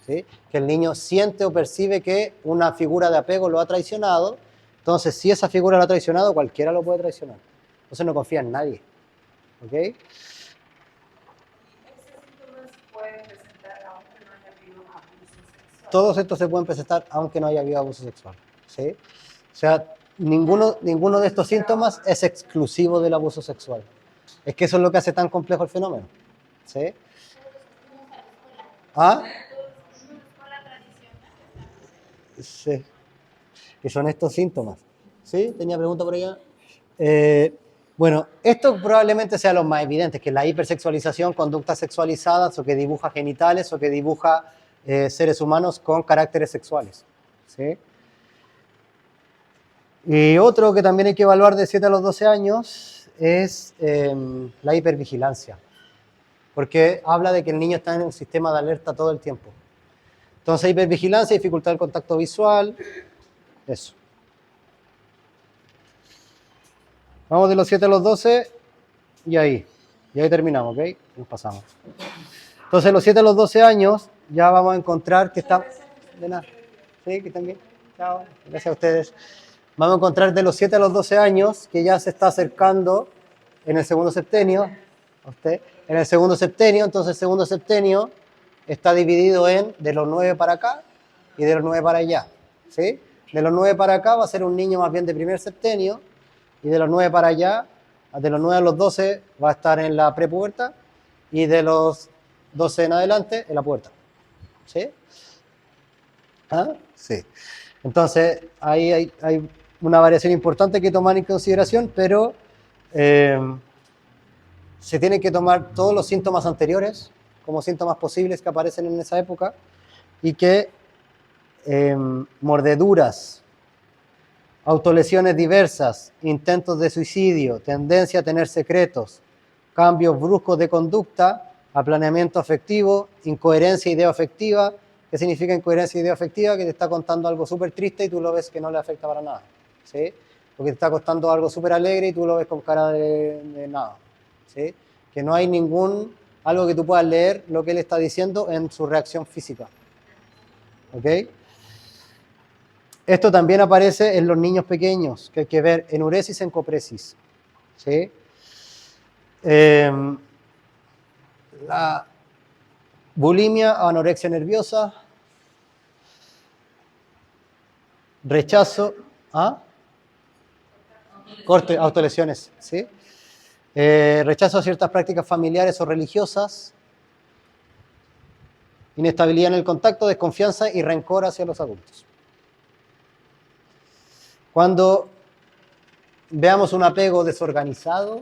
¿sí? Que el niño siente o percibe que una figura de apego lo ha traicionado, entonces si esa figura lo ha traicionado, cualquiera lo puede traicionar, entonces no confía en nadie, ¿ok? Todos estos se pueden presentar aunque no haya habido abuso sexual, ¿sí? O sea, ninguno de estos síntomas es exclusivo del abuso sexual. Es que eso es lo que hace tan complejo el fenómeno, ¿sí? ¿Ah? Sí. Que son estos síntomas. ¿Sí? ¿Tenía pregunta por allá? Bueno, esto probablemente sea los más evidentes, que la hipersexualización, conductas sexualizadas, o que dibuja genitales, o que dibuja seres humanos con caracteres sexuales. ¿Sí? Y otro que también hay que evaluar de 7 a los 12 años es la hipervigilancia. porque habla de que el niño está en un sistema de alerta todo el tiempo. Entonces, hipervigilancia, dificultad del contacto visual, eso. Vamos de los 7 a los 12 y ahí terminamos, ¿ok? Nos pasamos. Entonces, los 7 a los 12 años ya vamos a encontrar que está... De nada. Sí, que estén bien. Chao. Gracias a ustedes. Vamos a encontrar de los 7 a los 12 años que ya se está acercando en el segundo septenio. En el segundo septenio, entonces el segundo septenio está dividido en de los 9 para acá y de los 9 para allá. ¿Sí? De los 9 para acá va a ser un niño más bien de primer septenio y de los 9 para allá, de los 9 a los 12 va a estar en la prepubertad y de los 12 en adelante en la pubertad. ¿Sí? ¿Ah? Sí. Entonces, ahí hay una variación importante que tomar en consideración, pero se tienen que tomar todos los síntomas anteriores como síntomas posibles que aparecen en esa época y que mordeduras, autolesiones diversas, intentos de suicidio, tendencia a tener secretos, cambios bruscos de conducta, aplaneamiento afectivo, incoherencia ideoafectiva. ¿Qué significa incoherencia ideoafectiva? Que te está contando algo súper triste y tú lo ves que no le afecta para nada, ¿sí? Porque te está contando algo súper alegre y tú lo ves con cara de nada, ¿sí? Que no hay algo que tú puedas leer lo que él está diciendo en su reacción física, ¿ok? Esto también aparece en los niños pequeños, que hay que ver enuresis, encopresis, ¿sí? La bulimia, anorexia nerviosa, rechazo, corte, autolesiones, ¿sí? Rechazo a ciertas prácticas familiares o religiosas, inestabilidad en el contacto, desconfianza y rencor hacia los adultos. Cuando veamos un apego desorganizado,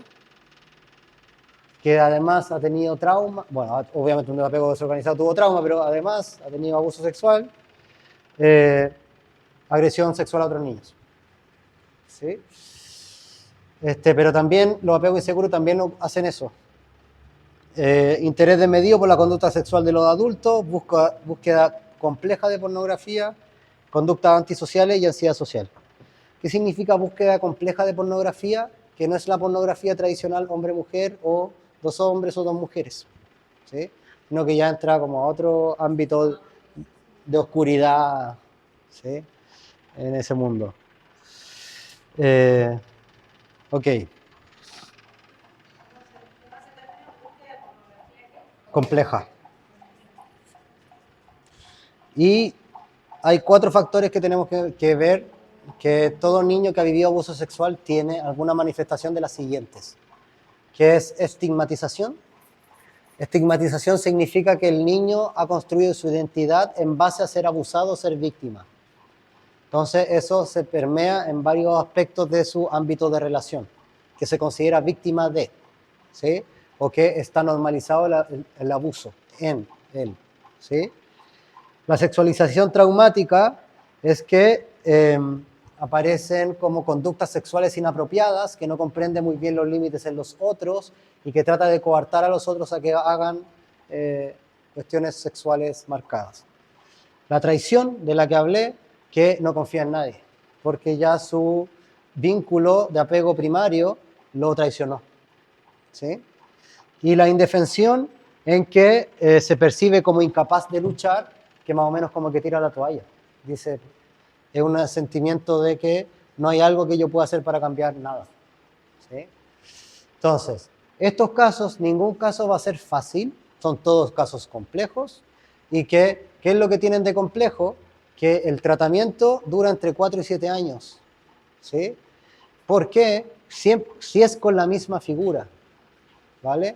que además ha tenido trauma, bueno, obviamente un apego desorganizado tuvo trauma, pero además ha tenido abuso sexual, agresión sexual a otros niños. ¿Sí? Pero también los apegos inseguros también hacen eso. Interés desmedido por la conducta sexual de los adultos, búsqueda compleja de pornografía, conductas antisociales y ansiedad social. ¿Qué significa búsqueda compleja de pornografía? Que no es la pornografía tradicional hombre-mujer o dos hombres o dos mujeres, ¿sí? Sino que ya entra como a otro ámbito de oscuridad, ¿sí? En ese mundo. Ok. Compleja. Y hay 4 factores que tenemos que ver, que todo niño que ha vivido abuso sexual tiene alguna manifestación de las siguientes, que es estigmatización. Estigmatización significa que el niño ha construido su identidad en base a ser abusado o ser víctima. Entonces eso se permea en varios aspectos de su ámbito de relación, que se considera víctima de, ¿sí? O que está normalizado el abuso en él, ¿sí? La sexualización traumática es que aparecen como conductas sexuales inapropiadas, que no comprende muy bien los límites en los otros y que trata de coartar a los otros a que hagan cuestiones sexuales marcadas. La traición, de la que hablé, que no confía en nadie, porque ya su vínculo de apego primario lo traicionó, ¿sí? Y la indefensión, en que se percibe como incapaz de luchar, que más o menos como que tira la toalla. Dice, es un sentimiento de que no hay algo que yo pueda hacer para cambiar nada, ¿sí? Entonces, estos casos, ningún caso va a ser fácil, son todos casos complejos, y ¿qué es lo que tienen de complejo? Que el tratamiento dura entre 4 y 7 años, ¿sí? ¿Por qué? Si es con la misma figura, ¿vale?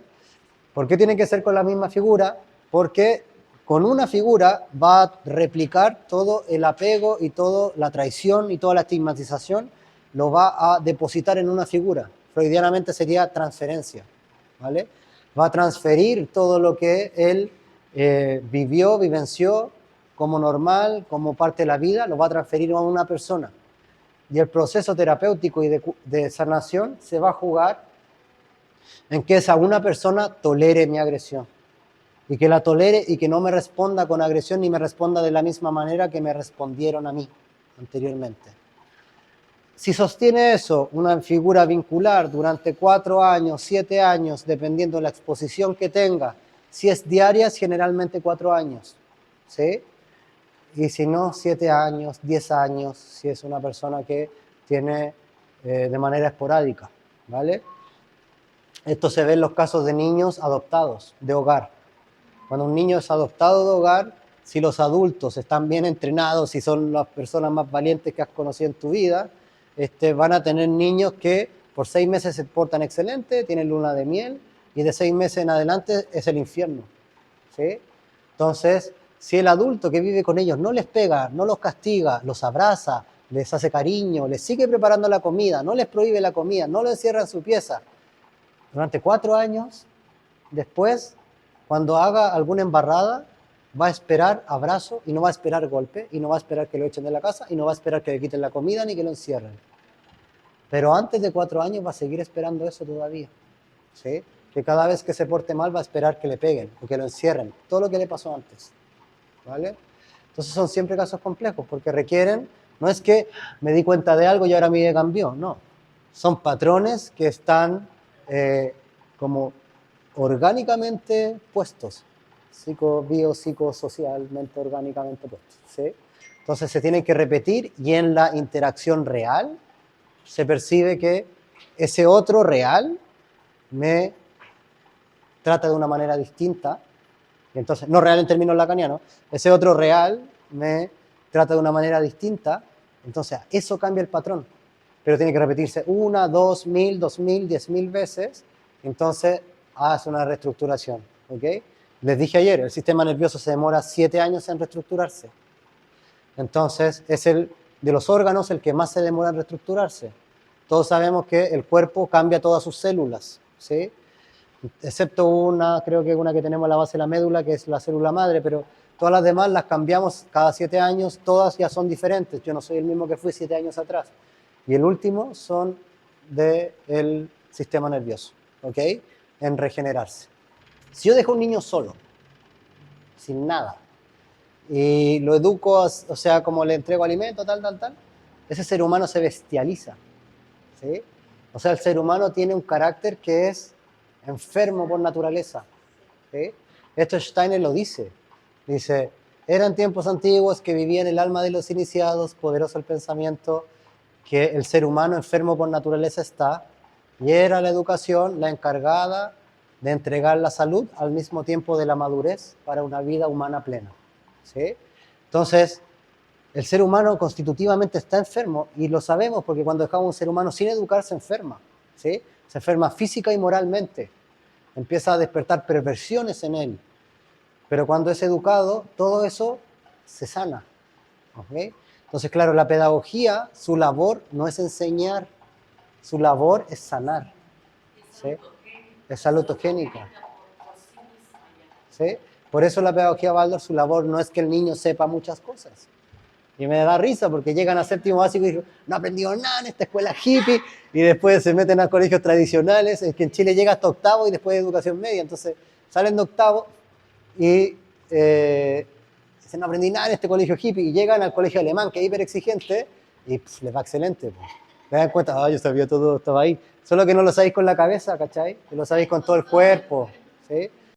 ¿Por qué tiene que ser con la misma figura? Porque con una figura va a replicar todo el apego y toda la traición y toda la estigmatización, lo va a depositar en una figura. Freudianamente sería transferencia, ¿vale? Va a transferir todo lo que él vivenció como normal, como parte de la vida, lo va a transferir a una persona. Y el proceso terapéutico y de sanación se va a jugar en que esa una persona tolere mi agresión. y que la tolere y que no me responda con agresión ni me responda de la misma manera que me respondieron a mí anteriormente. Si sostiene eso, una figura vincular durante 4 años, 7 años, dependiendo de la exposición que tenga, si es diaria, es generalmente 4 años, ¿sí? Y si no, 7 años, 10 años, si es una persona que tiene de manera esporádica, ¿vale? Esto se ve en los casos de niños adoptados, de hogar. Cuando un niño es adoptado de hogar, si los adultos están bien entrenados, si son las personas más valientes que has conocido en tu vida, van a tener niños que por 6 meses se portan excelente, tienen luna de miel, y de 6 meses en adelante es el infierno, ¿sí? Entonces, si el adulto que vive con ellos no les pega, no los castiga, los abraza, les hace cariño, les sigue preparando la comida, no les prohíbe la comida, no lo encierra en su pieza, durante 4 años, después, cuando haga alguna embarrada, va a esperar abrazo y no va a esperar golpe, y no va a esperar que lo echen de la casa, y no va a esperar que le quiten la comida ni que lo encierren. Pero antes de 4 años va a seguir esperando eso todavía, ¿sí? Que cada vez que se porte mal va a esperar que le peguen o que lo encierren, todo lo que le pasó antes, ¿vale? Entonces son siempre casos complejos porque requieren, no es que me di cuenta de algo y ahora mi vida cambió, no. Son patrones que están como orgánicamente puestos, biopsicosocialmente orgánicamente puestos, ¿sí? Entonces se tienen que repetir y en la interacción real se percibe que ese otro real me trata de una manera distinta, y entonces, no real en términos lacanianos, ese otro real me trata de una manera distinta, entonces eso cambia el patrón, pero tiene que repetirse 1, 2, 1000, 2000, 10.000 veces, entonces hace una reestructuración, ¿ok? Les dije ayer, el sistema nervioso se demora 7 años en reestructurarse, entonces es el de los órganos el que más se demora en reestructurarse. Todos sabemos que el cuerpo cambia todas sus células, ¿sí? Excepto una, creo que una que tenemos en la base de la médula, que es la célula madre, pero todas las demás las cambiamos cada 7 años, todas ya son diferentes. Yo no soy el mismo que fui 7 años atrás. Y el último son del sistema nervioso, ¿ok? En regenerarse. Si yo dejo a un niño solo, sin nada, y lo educo, o sea, como le entrego alimento, tal, ese ser humano se bestializa, ¿sí? O sea, el ser humano tiene un carácter que es enfermo por naturaleza, ¿sí? Esto Steiner lo dice, eran tiempos antiguos que vivía en el alma de los iniciados, poderoso el pensamiento, que el ser humano enfermo por naturaleza está, y era la educación la encargada de entregar la salud al mismo tiempo de la madurez para una vida humana plena, ¿sí? Entonces, el ser humano constitutivamente está enfermo y lo sabemos porque cuando dejamos a un ser humano sin educar se enferma, ¿sí? Se enferma física y moralmente, empieza a despertar perversiones en él, pero cuando es educado todo eso se sana, ¿ok? Entonces, claro, la pedagogía, su labor no es enseñar, su labor es sanar, ¿sí? Es salutogénica, ¿sí? Por eso la pedagogía Waldorf, su labor no es que el niño sepa muchas cosas. Y me da risa porque llegan a séptimo básico y dicen, no aprendió nada en esta escuela hippie, y después se meten a colegios tradicionales, es que en Chile llega hasta octavo y después de educación media, entonces salen de octavo y dicen, no aprendí nada en este colegio hippie, y llegan al colegio alemán, que es hiper exigente, y les va excelente. Pues. Me dan cuenta, yo sabía todo, estaba ahí. Solo que no lo sabéis con la cabeza, ¿cachai? Que lo sabéis con todo el cuerpo, ¿sí?